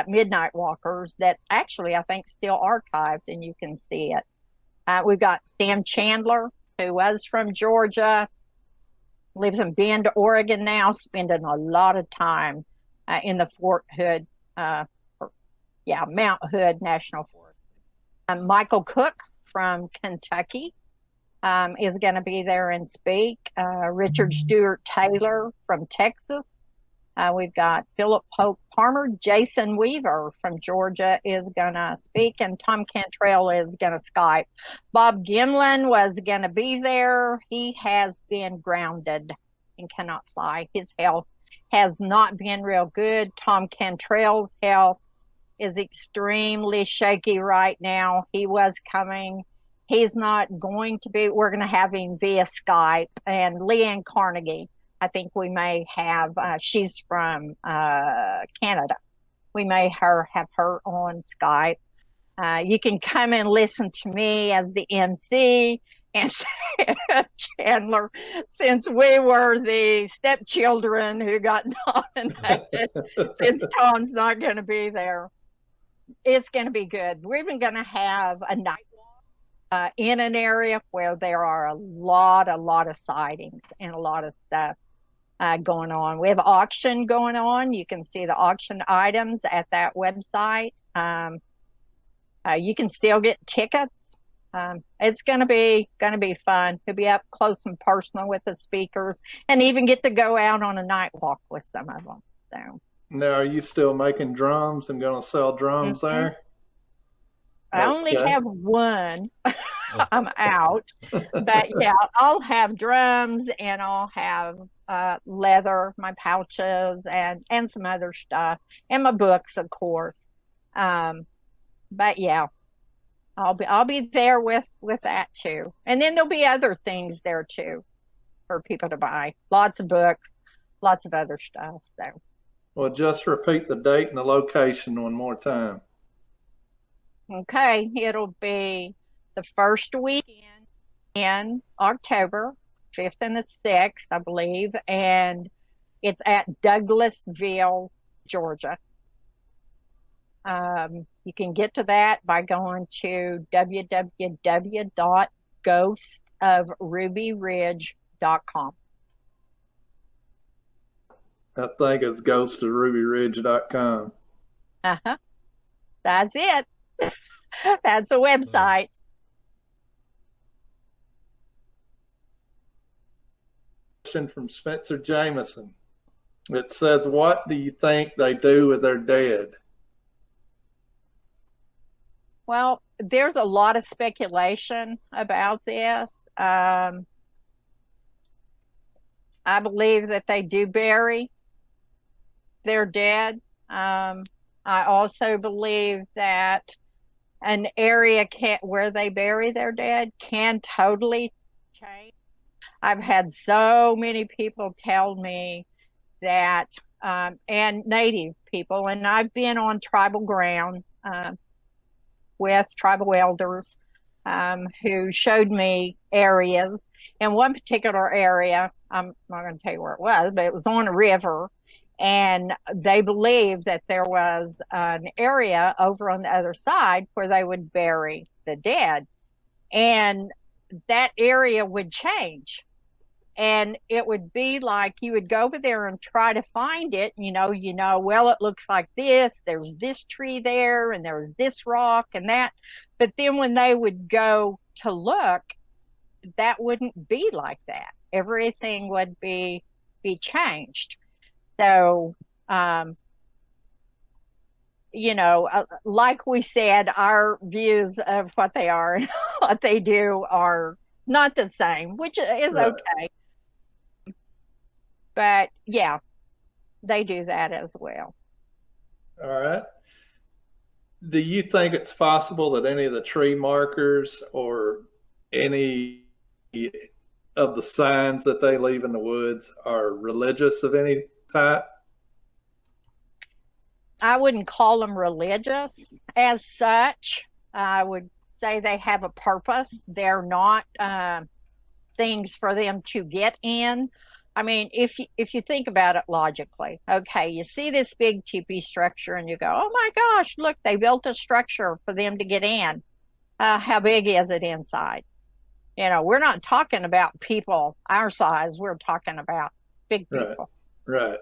Midnight Walkers, that's actually, I think, still archived, and you can see it. We've got Sam Chandler, who was from Georgia, lives in Bend, Oregon now, spending a lot of time in the Mount Hood National Forest. Michael Cook from Kentucky is going to be there and speak. Richard Stewart Taylor from Texas. We've got Philip Pope Palmer. Jason Weaver from Georgia is going to speak, and Tom Cantrell is going to Skype. Bob Gimlin was going to be there. He has been grounded and cannot fly. His health has not been real good. Tom Cantrell's health is extremely shaky right now. He was coming. He's not going to be. We're going to have him via Skype. And Leanne Carnegie, I think we may have, she's from Canada. We may have her on Skype. You can come and listen to me as the MC and Chandler, since we were the stepchildren who got nominated, since Tom's not going to be there. It's going to be good. We're even going to have a night walk in an area where there are a lot of sightings and a lot of stuff going on. We have auction going on. You can see the auction items at that website. You can still get tickets. It's going to be fun to be up close and personal with the speakers, and even get to go out on a night walk with some of them. So. Now, are you still making drums and going to sell drums there? I only have one. I'm out. But yeah, I'll have drums, and I'll have leather, my pouches, and some other stuff, and my books, of course. But yeah, I'll be there with that too. And then there'll be other things there too for people to buy. Lots of books, lots of other stuff. So. Well, just repeat the date and the location one more time. Okay, it'll be the first weekend in October, 5th and the 6th, I believe, and it's at Douglasville, Georgia. You can get to that by going to www.ghostofrubyridge.com. I think it's ghostofrubyridge.com. Uh-huh. That's it. That's a website. Question from Spencer Jameson. It says, what do you think they do with their dead? Well, there's a lot of speculation about this. I believe that they do bury their dead. I also believe that an area where they bury their dead can totally change. I've had so many people tell me that, and Native people, and I've been on tribal ground with tribal elders who showed me areas. In one particular area, I'm not going to tell you where it was, but it was on a river, and they believed that there was an area over on the other side where they would bury the dead, and that area would change. And it would be like you would go over there and try to find it. Well, it looks like this. There's this tree there, and there's this rock and that. But then when they would go to look, that wouldn't be like that. Everything would be changed. So, like we said, our views of what they are and what they do are not the same, which is okay. But yeah, they do that as well. All right. Do you think it's possible that any of the tree markers or any of the signs that they leave in the woods are religious of any type? I wouldn't call them religious as such. I would say they have a purpose. They're not things for them to get in. I mean, if you think about it logically, okay, you see this big teepee structure and you go, oh my gosh, look, they built a structure for them to get in. How big is it inside? We're not talking about people our size. We're talking about big people. Right.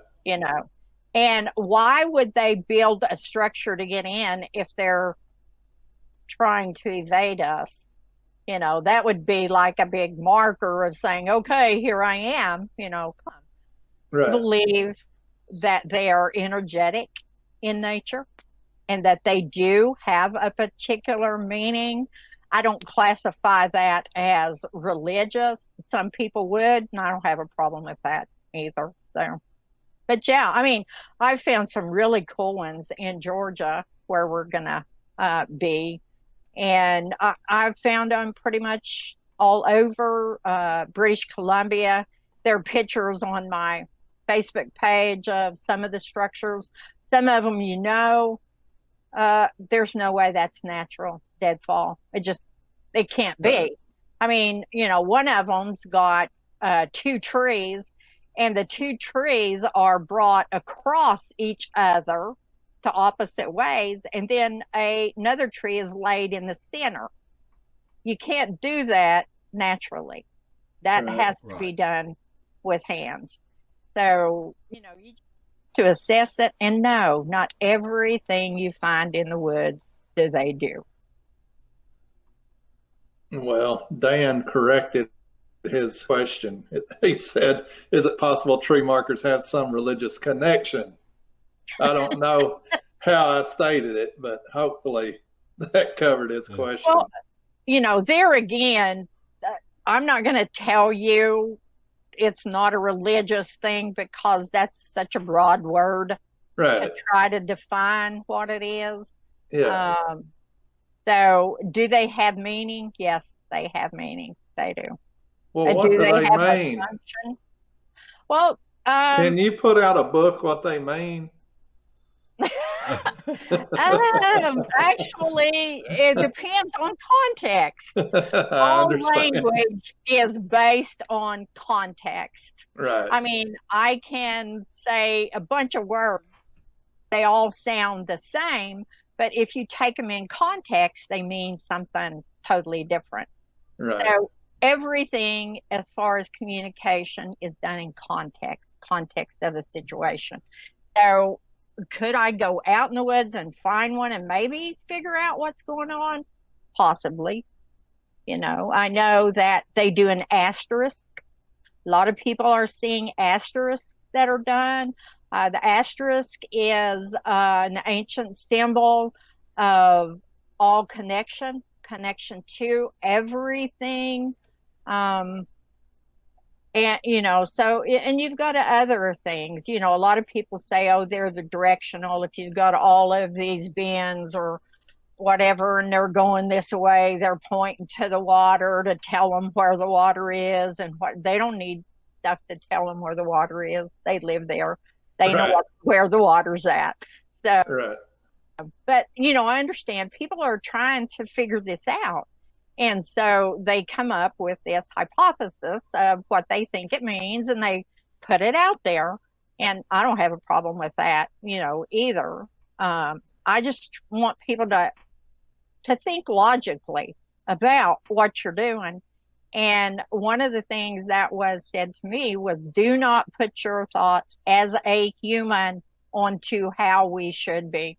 And why would they build a structure to get in if they're trying to evade us? That would be like a big marker of saying, okay, here I am, come. Right. I believe that they are energetic in nature and that they do have a particular meaning. I don't classify that as religious. Some people would, and I don't have a problem with that either. So, but yeah, I mean, I've found some really cool ones in Georgia where we're going to be. And I've found them pretty much all over British Columbia. There are pictures on my Facebook page of some of the structures. Some of them, there's no way that's natural deadfall. It can't be. I mean, one of them's got 2 trees, and the 2 trees are brought across each other to opposite ways, and then another tree is laid in the center. You can't do that naturally. That has to be done with hands. So, you to assess it, and no, not everything you find in the woods do they do. Well, Dan corrected his question. He said, is it possible tree markers have some religious connection? I don't know how I stated it, but hopefully that covered his question. Well, there again, I'm not going to tell you it's not a religious thing because that's such a broad word to try to define what it is. Yeah. So do they have meaning? Yes, they have meaning. They do. Well, what do they have mean? A function? Well, can you put out a book what they mean? Actually, it depends on context. I All understand. language is based on context. Right. I mean, I can say a bunch of words, they all sound the same, but if you take them in context, they mean something totally different. Right. So everything as far as communication is done in context of the situation. So could I go out in the woods and find one and maybe figure out what's going on? Possibly. I know that they do an asterisk. A lot of people are seeing asterisks that are done. The asterisk is an ancient symbol of all connection to everything. And and you've got other things. A lot of people say, oh, they're the directional. If you've got all of these bins or whatever and they're going this way, they're pointing to the water to tell them where the water is. And what they don't need stuff to tell them where the water is. They live there. They know where the water's at. So right. But I understand people are trying to figure this out. And so they come up with this hypothesis of what they think it means, and they put it out there. And I don't have a problem with that, either. I just want people to think logically about what you're doing. And one of the things that was said to me was, do not put your thoughts as a human onto how we should be.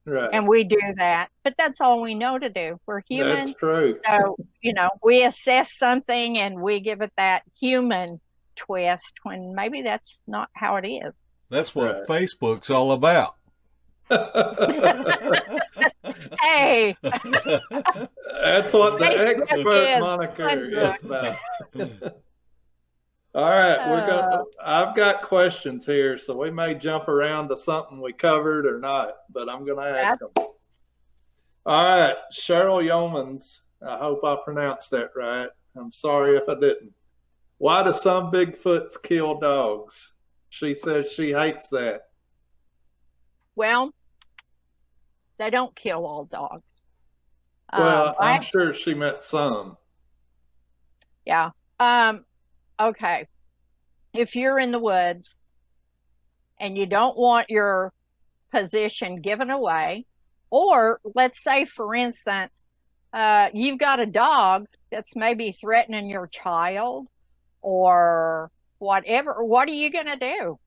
Right. And we do that, but that's all we know to do. We're human. That's true. So, we assess something and we give it that human twist when maybe that's not how it is. That's what Facebook's all about. Hey. That's what the expert moniker is about. All right, I've got questions here, so we may jump around to something we covered or not, but I'm going to ask them. All right, Cheryl Yeomans, I hope I pronounced that right. I'm sorry if I didn't. Why do some Bigfoots kill dogs? She says she hates that. Well, they don't kill all dogs. Well, I'm sure she meant some. Yeah. Okay. If you're in the woods and you don't want your position given away, or let's say, for instance, you've got a dog that's maybe threatening your child or whatever, what are you going to do?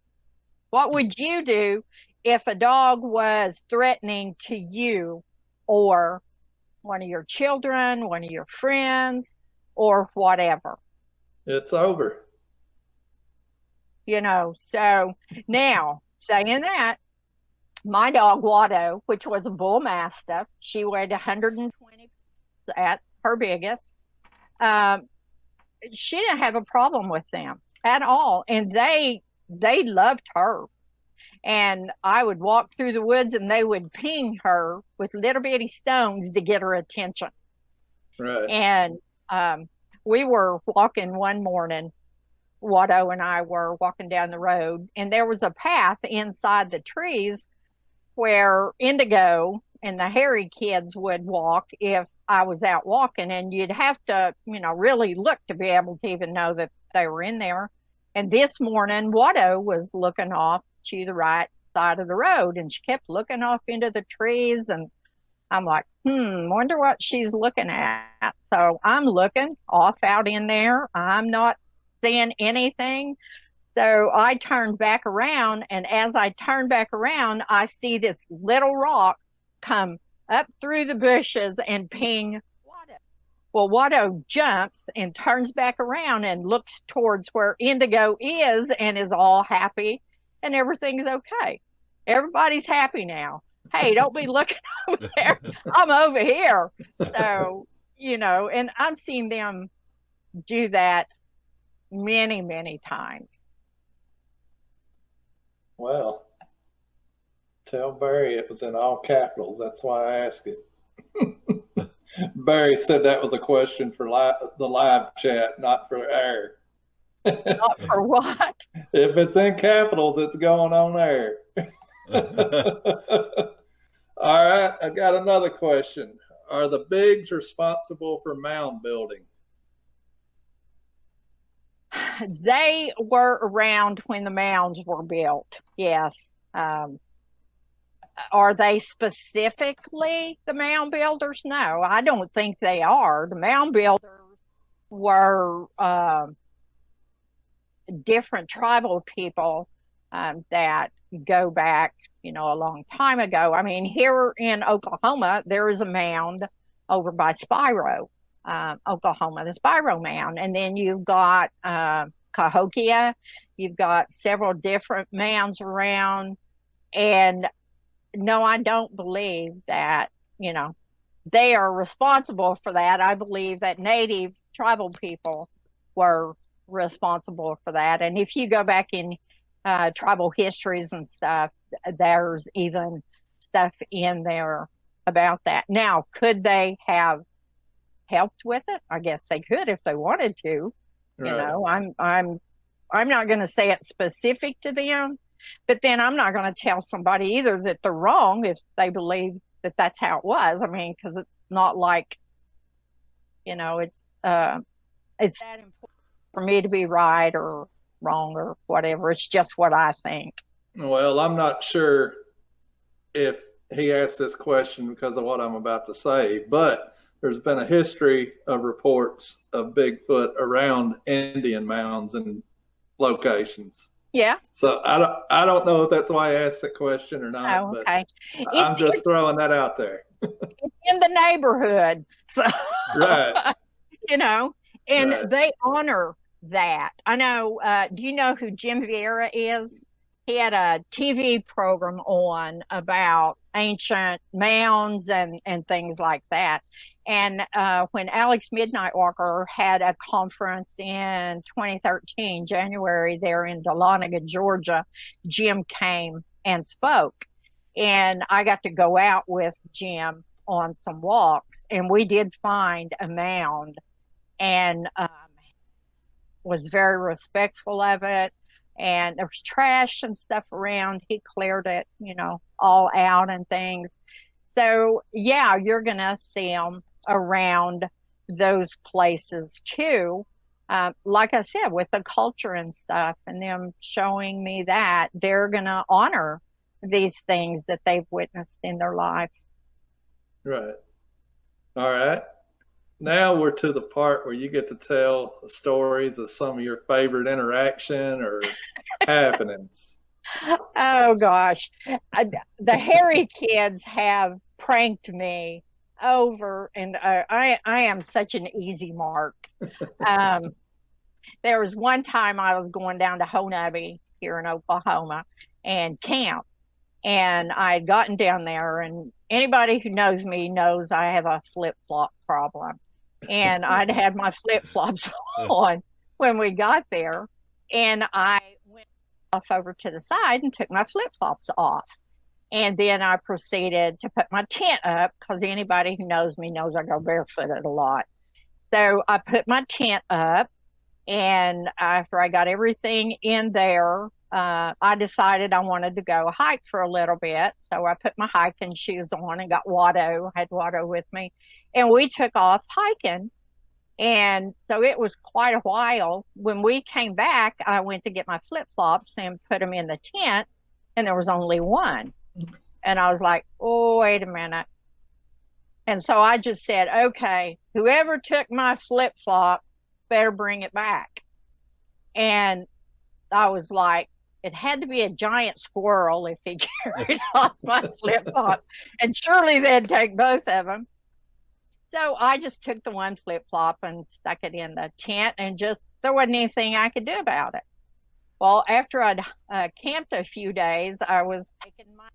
What would you do if a dog was threatening to you or one of your children, one of your friends, or whatever? It's over. So now, saying that, my dog Watto, which was a bull mastiff, she weighed 120 at her biggest. She didn't have a problem with them at all, and they loved her. And I would walk through the woods, and they would ping her with little bitty stones to get her attention. Right. And we were walking one morning. Watto and I were walking down the road, and there was a path inside the trees where Indigo and the hairy kids would walk if I was out walking, and you'd have to, really look to be able to even know that they were in there. And this morning, Watto was looking off to the right side of the road, and she kept looking off into the trees, and I'm like, wonder what she's looking at. So I'm looking off out in there. I'm not seeing anything. So I turned back around, and as I turned back around, I see this little rock come up through the bushes and ping Watto. Well, Watto jumps and turns back around and looks towards where Indigo is and is all happy, and everything's okay. Everybody's happy now. Hey, don't be looking over there. I'm over here. So, and I've seen them do that many, many times. Well, tell Barry it was in all capitals. That's why I asked it. Barry said that was a question for the live chat, not for air. Not for what? If it's in capitals, it's going on air. All right, I got another question. Are the Bigs responsible for mound building? They were around when the mounds were built. Yes. Are they specifically the mound builders? No, I don't think they are. The mound builders were different tribal people that go back, a long time ago. I mean, here in Oklahoma, there is a mound over by Spiro, Oklahoma, the Spiro Mound. And then you've got Cahokia, you've got several different mounds around. And no, I don't believe that, they are responsible for that. I believe that native tribal people were responsible for that. And if you go back in tribal histories and stuff, there's even stuff in there about that. Now, could they have helped with it? I guess they could if they wanted to. Right. I'm not going to say it's specific to them, but then I'm not going to tell somebody either that they're wrong if they believe that that's how it was. I mean, because it's not like, it's that important for me to be right or wrong or whatever. It's just what I think. Well, I'm not sure if he asked this question because of what I'm about to say, but there's been a history of reports of Bigfoot around Indian mounds and locations. Yeah. So I don't know if that's why I asked the question or not. Oh, okay. But I'm just throwing that out there. It's in the neighborhood. So, right. And right. they honor that. I know, do you know who Jim Vieira is? He had a TV program on about ancient mounds and things like that. And when Alex Midnight Walker had a conference in 2013, January, there in Dahlonega, Georgia, Jim came and spoke. And I got to go out with Jim on some walks, and we did find a mound and was very respectful of it. And there was trash and stuff around. He cleared it, all out and things. So, yeah, you're going to see them around those places too. Like I said, with the culture and stuff, and them showing me that they're going to honor these things that they've witnessed in their life. Right. All right. Now we're to the part where you get to tell stories of some of your favorite interaction or happenings. Oh gosh, the hairy kids have pranked me over, and I am such an easy mark. There was one time I was going down to Honubby here in Oklahoma and camp, and I had gotten down there, and anybody who knows me knows I have a flip-flop problem. And I'd had my flip-flops on when we got there, and I went off over to the side and took my flip-flops off. And then I proceeded to put my tent up, because anybody who knows me knows I go barefooted a lot. So I put my tent up, and after I got everything in there, I decided I wanted to go hike for a little bit. So I put my hiking shoes on and got had Watto with me, and we took off hiking. And so it was quite a while. When we came back, I went to get my flip-flops and put them in the tent, and there was only one. And I was like, oh, wait a minute. And so I just said, okay, whoever took my flip-flop better bring it back. And I was like, it had to be a giant squirrel if he carried off my flip-flop. And surely they'd take both of them. So I just took the one flip-flop and stuck it in the tent, and there wasn't anything I could do about it. Well, after I'd camped a few days, I was taking my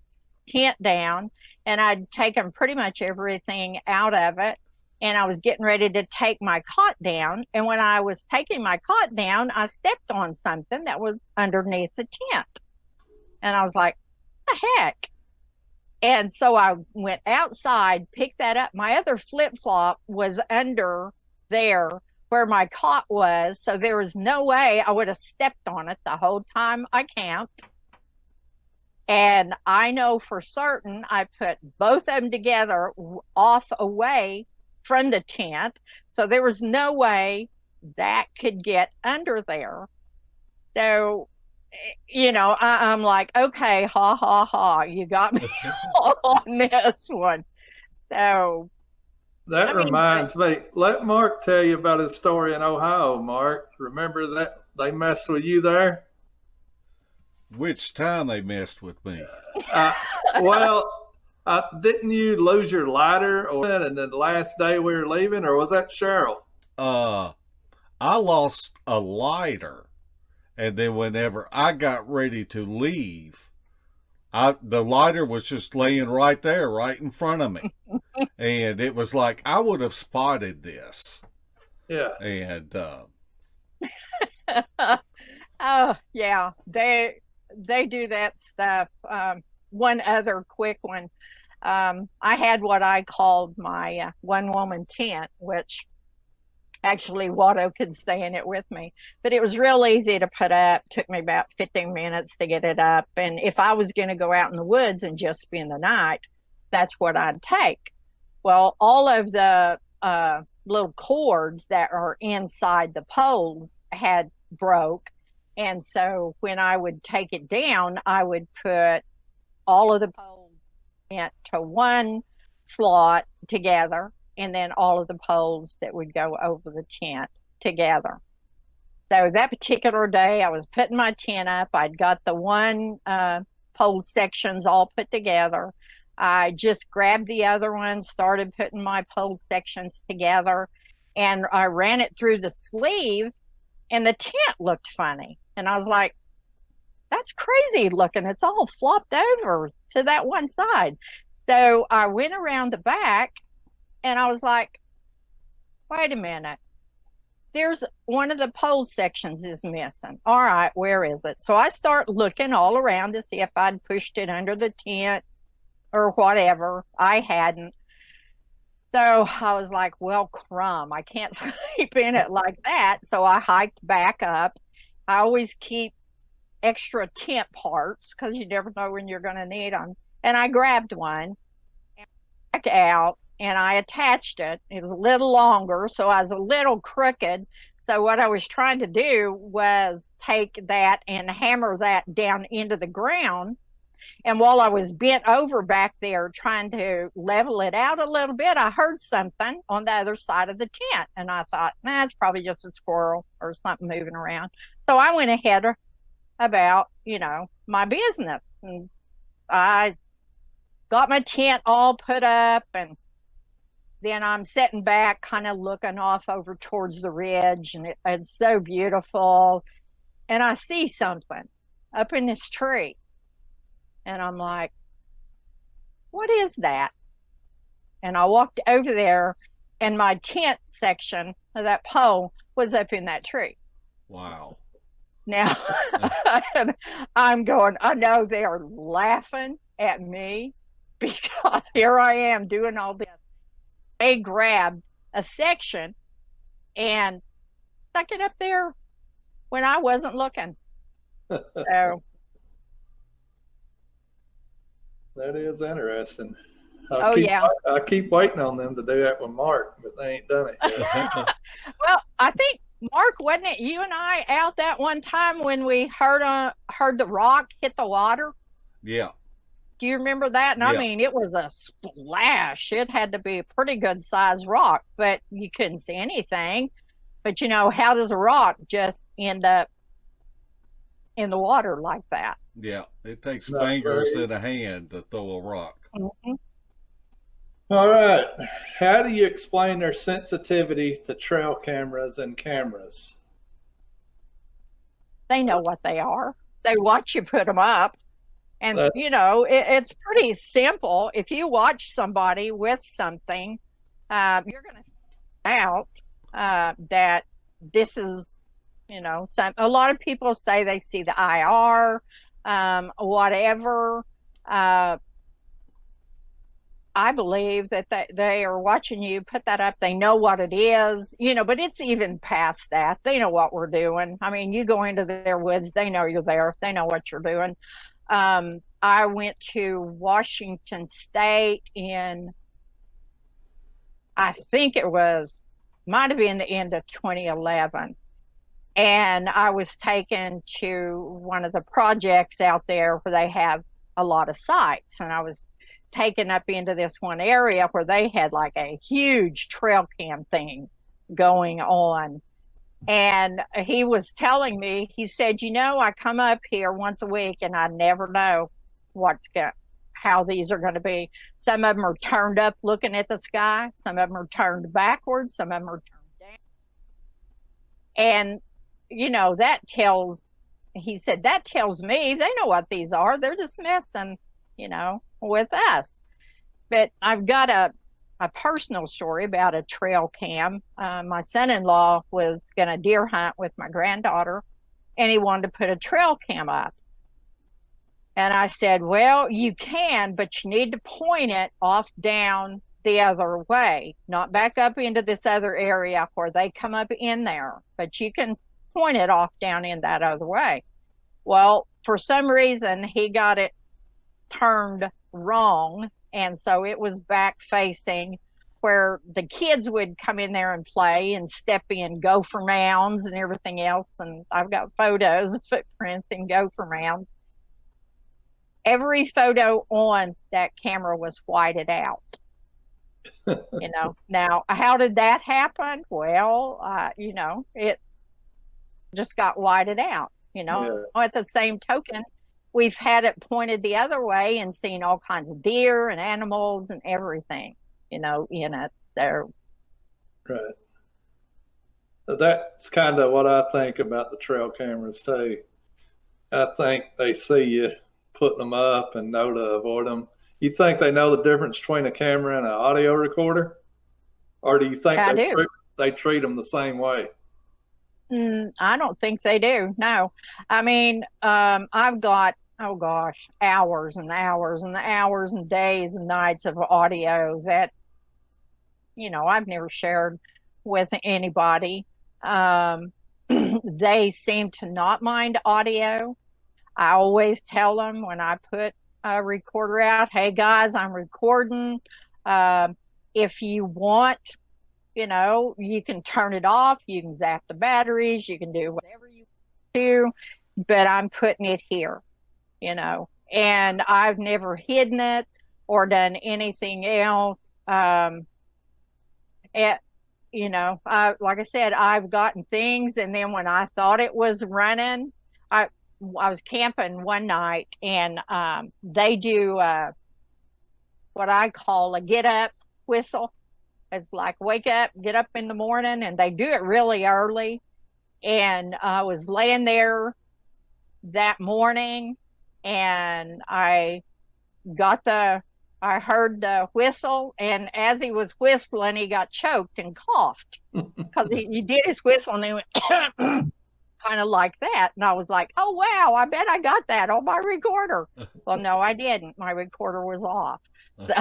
tent down, and I'd taken pretty much everything out of it. And I was getting ready to take my cot down. And when I was taking my cot down, I stepped on something that was underneath the tent. And I was like, what the heck? And so I went outside, picked that up. My other flip-flop was under there where my cot was. So there was no way I would have stepped on it the whole time I camped. And I know for certain I put both of them together off away from the tent. So there was no way that could get under there. So, I'm like, okay, ha, ha, ha, you got me on this one. So, That reminds me. Let Mark tell you about his story in Ohio, Mark. Remember that they messed with you there? Which time they messed with me? Well, didn't you lose your lighter and then the last day we were leaving, or was that Cheryl? I lost a lighter, and then whenever I got ready to leave, the lighter was just laying right there, right in front of me. And it was like, I would have spotted this. Yeah. And, oh, yeah, they do that stuff. One other quick one. I had what I called my one-woman tent, which actually Watto could stay in it with me. But it was real easy to put up. Took me about 15 minutes to get it up. And if I was going to go out in the woods and just spend the night, that's what I'd take. Well, all of the little cords that are inside the poles had broke. And so when I would take it down, I would put all of the poles into one slot together, and then all of the poles that would go over the tent together. So that particular day, I was putting my tent up. I'd got the one pole sections all put together. I just grabbed the other one, started putting my pole sections together, and I ran it through the sleeve, and the tent looked funny. And I was like, that's crazy looking. It's all flopped over to that one side. So I went around the back, and I was like, wait a minute. There's one of the pole sections is missing. All right, where is it? So I start looking all around to see if I'd pushed it under the tent or whatever. I hadn't. So I was like, well, crumb, I can't sleep in it like that. So I hiked back up. I always keep extra tent parts because you never know when you're going to need them. And I grabbed one and back out, and I attached it. It was a little longer, so I was a little crooked. So what I was trying to do was take that and hammer that down into the ground. And while I was bent over back there trying to level it out a little bit, I heard something on the other side of the tent. And I thought, it's probably just a squirrel or something moving around. So I went ahead about, my business. And I got my tent all put up, and then I'm sitting back kind of looking off over towards the ridge, and it's so beautiful. And I see something up in this tree. And I'm like, what is that? And I walked over there, and my tent section of that pole was up in that tree. Wow. Now, I'm going, I know they are laughing at me because here I am doing all this. They grabbed a section and stuck it up there when I wasn't looking. So that is interesting. I keep waiting on them to do that with Mark, but they ain't done it yet. Well, I think, Mark, wasn't it you and I out that one time when we heard the rock hit the water? Yeah. Do you remember that? And yeah. I mean, it was a splash. It had to be a pretty good sized rock, but you couldn't see anything. But how does a rock just end up in the water like that? Yeah, it takes fingers and a hand to throw a rock. Mm-hmm. All right. How do you explain their sensitivity to trail cameras and cameras? They know what they are. They watch you put them up. And, it's pretty simple. If you watch somebody with something, you're going to find out that this is, a lot of people say they see the IR, whatever. I believe that they are watching you put that up. They know what it is, but it's even past that. They know what we're doing. I mean, you go into their woods, they know you're there. They know what you're doing. I went to Washington State I think might have been the end of 2011. And I was taken to one of the projects out there where they have a lot of sites. And I was taken up into this one area where they had like a huge trail cam thing going on. And he was telling me, he said, I come up here once a week and I never know how these are going to be. Some of them are turned up looking at the sky. Some of them are turned backwards. Some of them are turned down. And he said, that tells me they know what these are. They're just messing, with us. But I've got a personal story about a trail cam. My son-in-law was going to deer hunt with my granddaughter, and he wanted to put a trail cam up. And I said, well, you can, but you need to point it off down the other way, not back up into this other area where they come up in there, but you can point it off down in that other way. Well, for some reason, he got it turned wrong. And so it was back facing where the kids would come in there and play and step in gopher mounds and everything else. And I've got photos of footprints in gopher mounds. Every photo on that camera was whited out. Now, how did that happen? Well, it just got whited out, Yeah. At the same token, we've had it pointed the other way and seen all kinds of deer and animals and everything, in it. So, Right. That's kind of what I think about the trail cameras too. I think they see you putting them up and know to avoid them. You think they know the difference between a camera and an audio recorder? Or do you think they treat them the same way? I don't think they do. No. I mean, I've got, oh gosh, hours and hours and hours and days and nights of audio that, I've never shared with anybody. They seem to not mind audio. I always tell them when I put a recorder out, hey guys, I'm recording. If you want, you can turn it off, you can zap the batteries, you can do whatever you do, but I'm putting it here, and I've never hidden it or done anything else. Like I said, I've gotten things, and then when I thought it was running, I was camping one night, and they do what I call a get up whistle. It's like wake up, get up in the morning, and they do it really early. And I was laying there that morning, and I heard the whistle, and as he was whistling, he got choked and coughed because he did his whistle, and he went kind of like that. And I was like, oh, wow, I bet I got that on my recorder. Well, no, I didn't. My recorder was off. So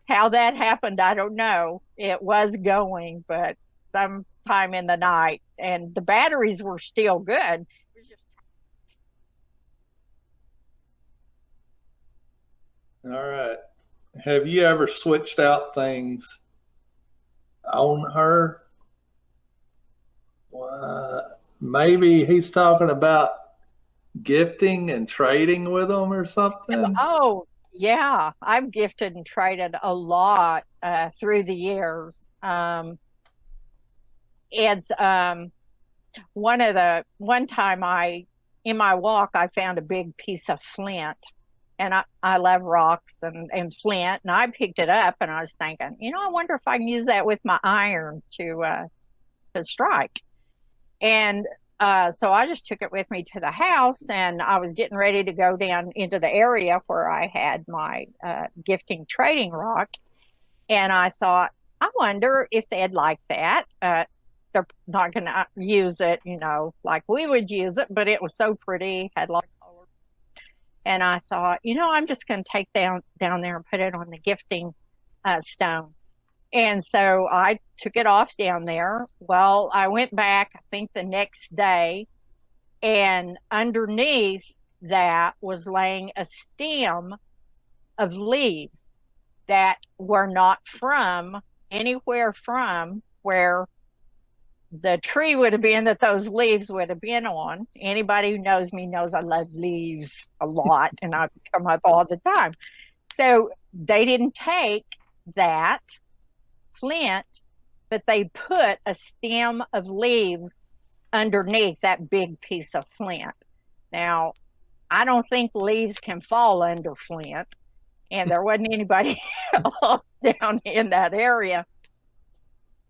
how that happened, I don't know. It was going, but sometime in the night, and the batteries were still good. All right. Have you ever switched out things on her? Maybe he's talking about gifting and trading with them or something. Oh, yeah. I've gifted and traded a lot through the years. It's one time in my walk, I found a big piece of flint. And I love rocks and flint, and I picked it up, and I was thinking, I wonder if I can use that with my iron to strike. And so I just took it with me to the house, and I was getting ready to go down into the area where I had my gifting trading rock. And I thought, I wonder if they'd like that. They're not going to use it, like we would use it, but it was so pretty, had a lot of color. And I thought, I'm just going to take down there and put it on the gifting stone. And so I took it off down there. Well, I went back, I think the next day, and underneath that was laying a stem of leaves that were not from anywhere from where the tree would have been that those leaves would have been on. Anybody who knows me knows I love leaves a lot, and I come up all the time. So they didn't take that flint, but they put a stem of leaves underneath that big piece of flint. Now, I don't think leaves can fall under flint, and there wasn't anybody else down in that area.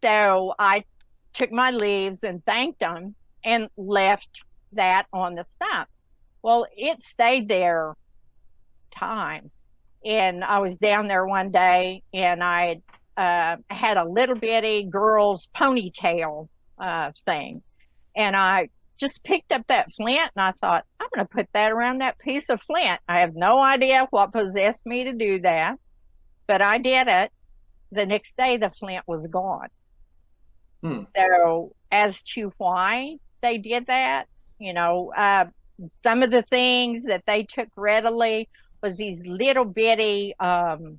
So I took my leaves and thanked them and left that on the stump. Well, it stayed there time. And I was down there one day, and I had a little bitty girl's ponytail thing. And I just picked up that flint, and I thought, I'm going to put that around that piece of flint. I have no idea what possessed me to do that, but I did it. The next day, the flint was gone. So as to why they did that, some of the things that they took readily was these little bitty claw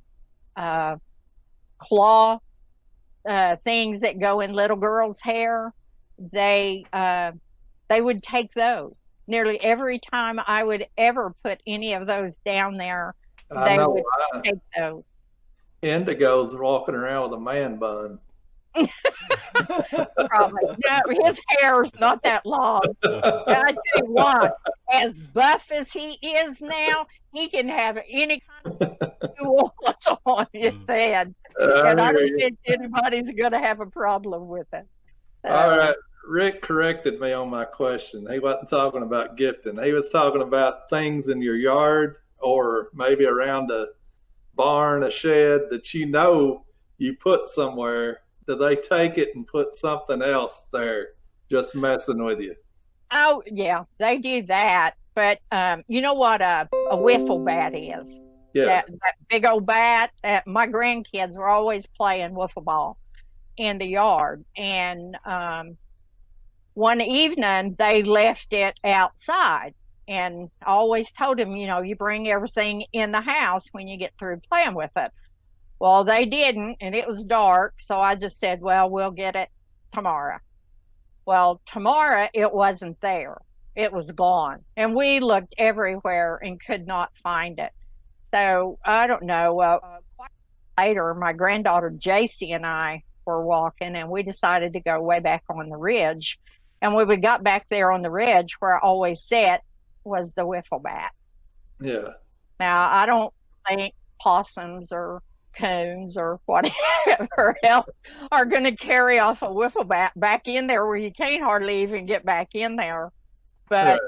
things that go in little girls' hair. They would take those. Nearly every time I would ever put any of those down there, they would take those. Indigo's walking around with a man bun. Probably. No, his hair's not that long. I tell you what, as buff as he is now, he can have any kind of jewels on his head. And I don't think anybody's going to have a problem with it. All right. Rick corrected me on my question. He wasn't talking about gifting. He was talking about things in your yard or maybe around a barn, a shed that you put somewhere. Do they take it and put something else there, just messing with you? Oh, yeah, they do that. But you know what a wiffle bat is? Yeah. That big old bat. My grandkids were always playing wiffle ball in the yard. And one evening, they left it outside. And I always told them, you bring everything in the house when you get through playing with it. Well, they didn't, and it was dark, so I just said, well, we'll get it tomorrow. Well, tomorrow it wasn't there. It was gone. And we looked everywhere and could not find it. So, I don't know, quite later, my granddaughter JC and I were walking, and we decided to go way back on the ridge. And when we got back there on the ridge, where I always sat was the wiffle bat. Yeah. Now, I don't think possums or coons or whatever else are going to carry off a wiffle bat back in there where you can't hardly even get back in there. But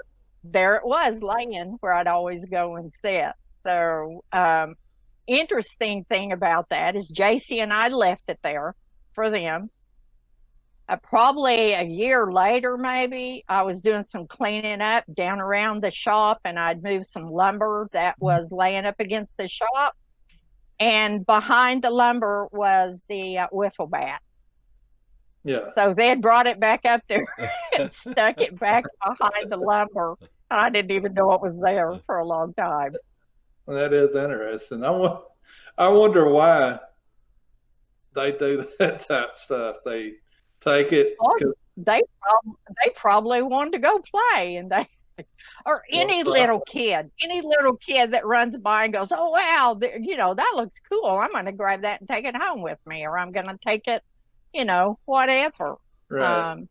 there it was laying where I'd always go and sit. So interesting thing about that is JC and I left it there for them. Probably a year later, maybe, I was doing some cleaning up down around the shop, and I'd moved some lumber that was laying up against the shop. And behind the lumber was the wiffle bat. Yeah. So they had brought it back up there and stuck it back behind the lumber. I didn't even know it was there for a long time. That is interesting. I wonder why they do that type of stuff. They take it. They probably wanted to go play, and or any little kid that runs by and goes, oh, wow, that looks cool. I'm going to grab that and take it home with me, or I'm going to take it, whatever. Right.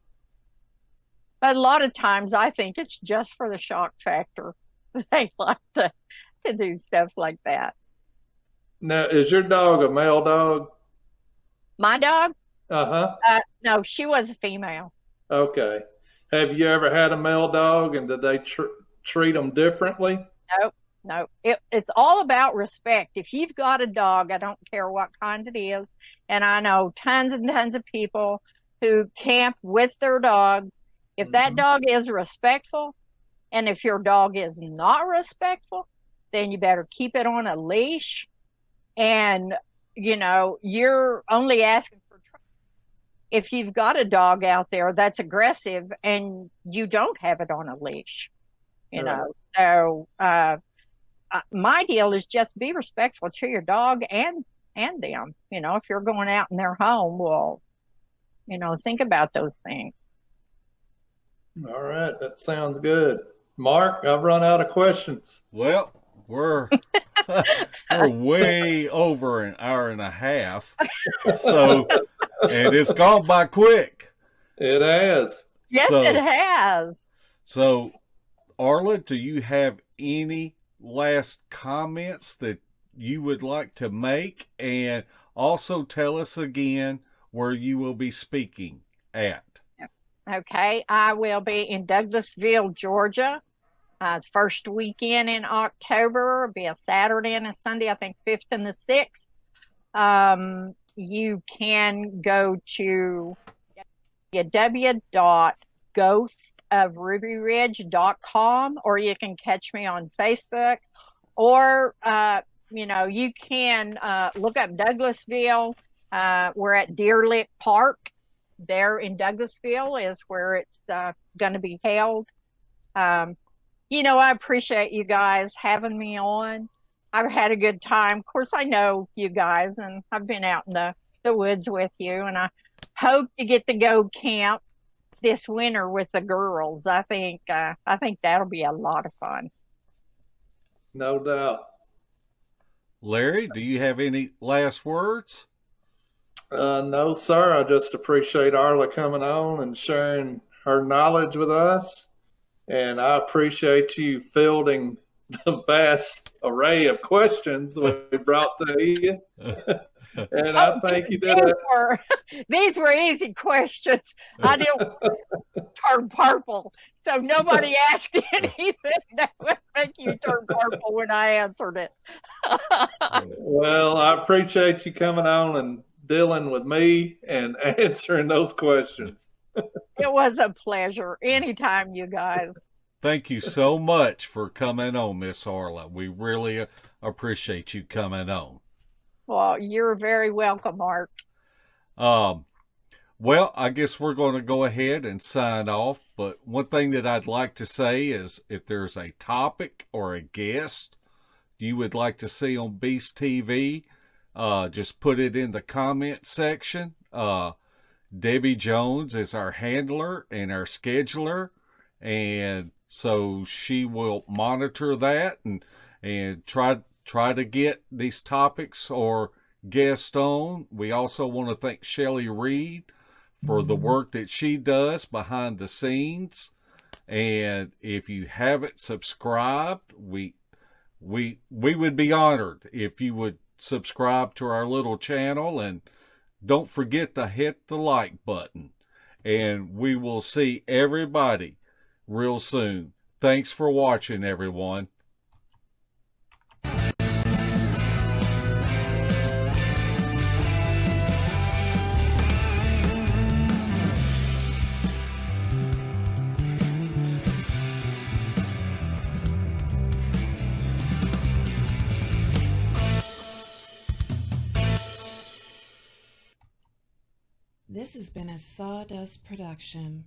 But a lot of times I think it's just for the shock factor. They like to do stuff like that. Now, is your dog a male dog? My dog? Uh-huh. No, she was a female. Okay. Have you ever had a male dog, and did they treat them differently? No. It's all about respect. If you've got a dog, I don't care what kind it is, and I know tons and tons of people who camp with their dogs. If that dog is respectful, and if your dog is not respectful, then you better keep it on a leash. And, you're only asking for trouble. If you've got a dog out there that's aggressive and you don't have it on a leash, you Right. know. So my deal is just be respectful to your dog and them. You know, if you're going out in their home, well, you know, think about those things. All right, that sounds good. Mark, I've run out of questions. Well, we're we're way over an hour and a half, so and it's gone by quick. It has. Yes, So, it has. so Arla, do you have any last comments that you would like to make, and also tell us again where you will be speaking at? Okay, I will be in Douglasville, Georgia. First weekend in October. It'll be a Saturday and a Sunday, I think 5th and the 6th. You can go to www.ghostofrubyridge.com, or you can catch me on Facebook, or you know, you can look up Douglasville. We're at Deer Lick Park there in Douglasville is where it's going to be held. You know, I appreciate you guys having me on. I've had a good time. Of course, I know you guys, and I've been out in the woods with you, and I hope to get to go camp this winter with the girls. I think that'll be a lot of fun. No doubt. Larry, do you have any last words? No, sir. I just appreciate Arla coming on and sharing her knowledge with us. And I appreciate you fielding the vast array of questions we brought to you. And I think you did These were easy questions. I didn't turn purple, so nobody asked anything that would make you turn purple when I answered it. Well, I appreciate you coming on and dealing with me and answering those questions. It was a pleasure. Anytime, you guys. Thank you so much for coming on, Miss Arla. We really appreciate you coming on. Well, you're very welcome, Mark. Well, I guess we're going to go ahead and sign off. But one thing that I'd like to say is if there's a topic or a guest you would like to see on Beast TV, just put it in the comment section. Debbie Jones is our handler and our scheduler, and so she will monitor that and try to get these topics or guests on. We also want to thank Shelley Reed for the work that she does behind the scenes. And if you haven't subscribed, we would be honored if you would subscribe to our little channel, and don't forget to hit the like button. And we will see everybody real soon. Thanks for watching, everyone. This has been a Sawdust production.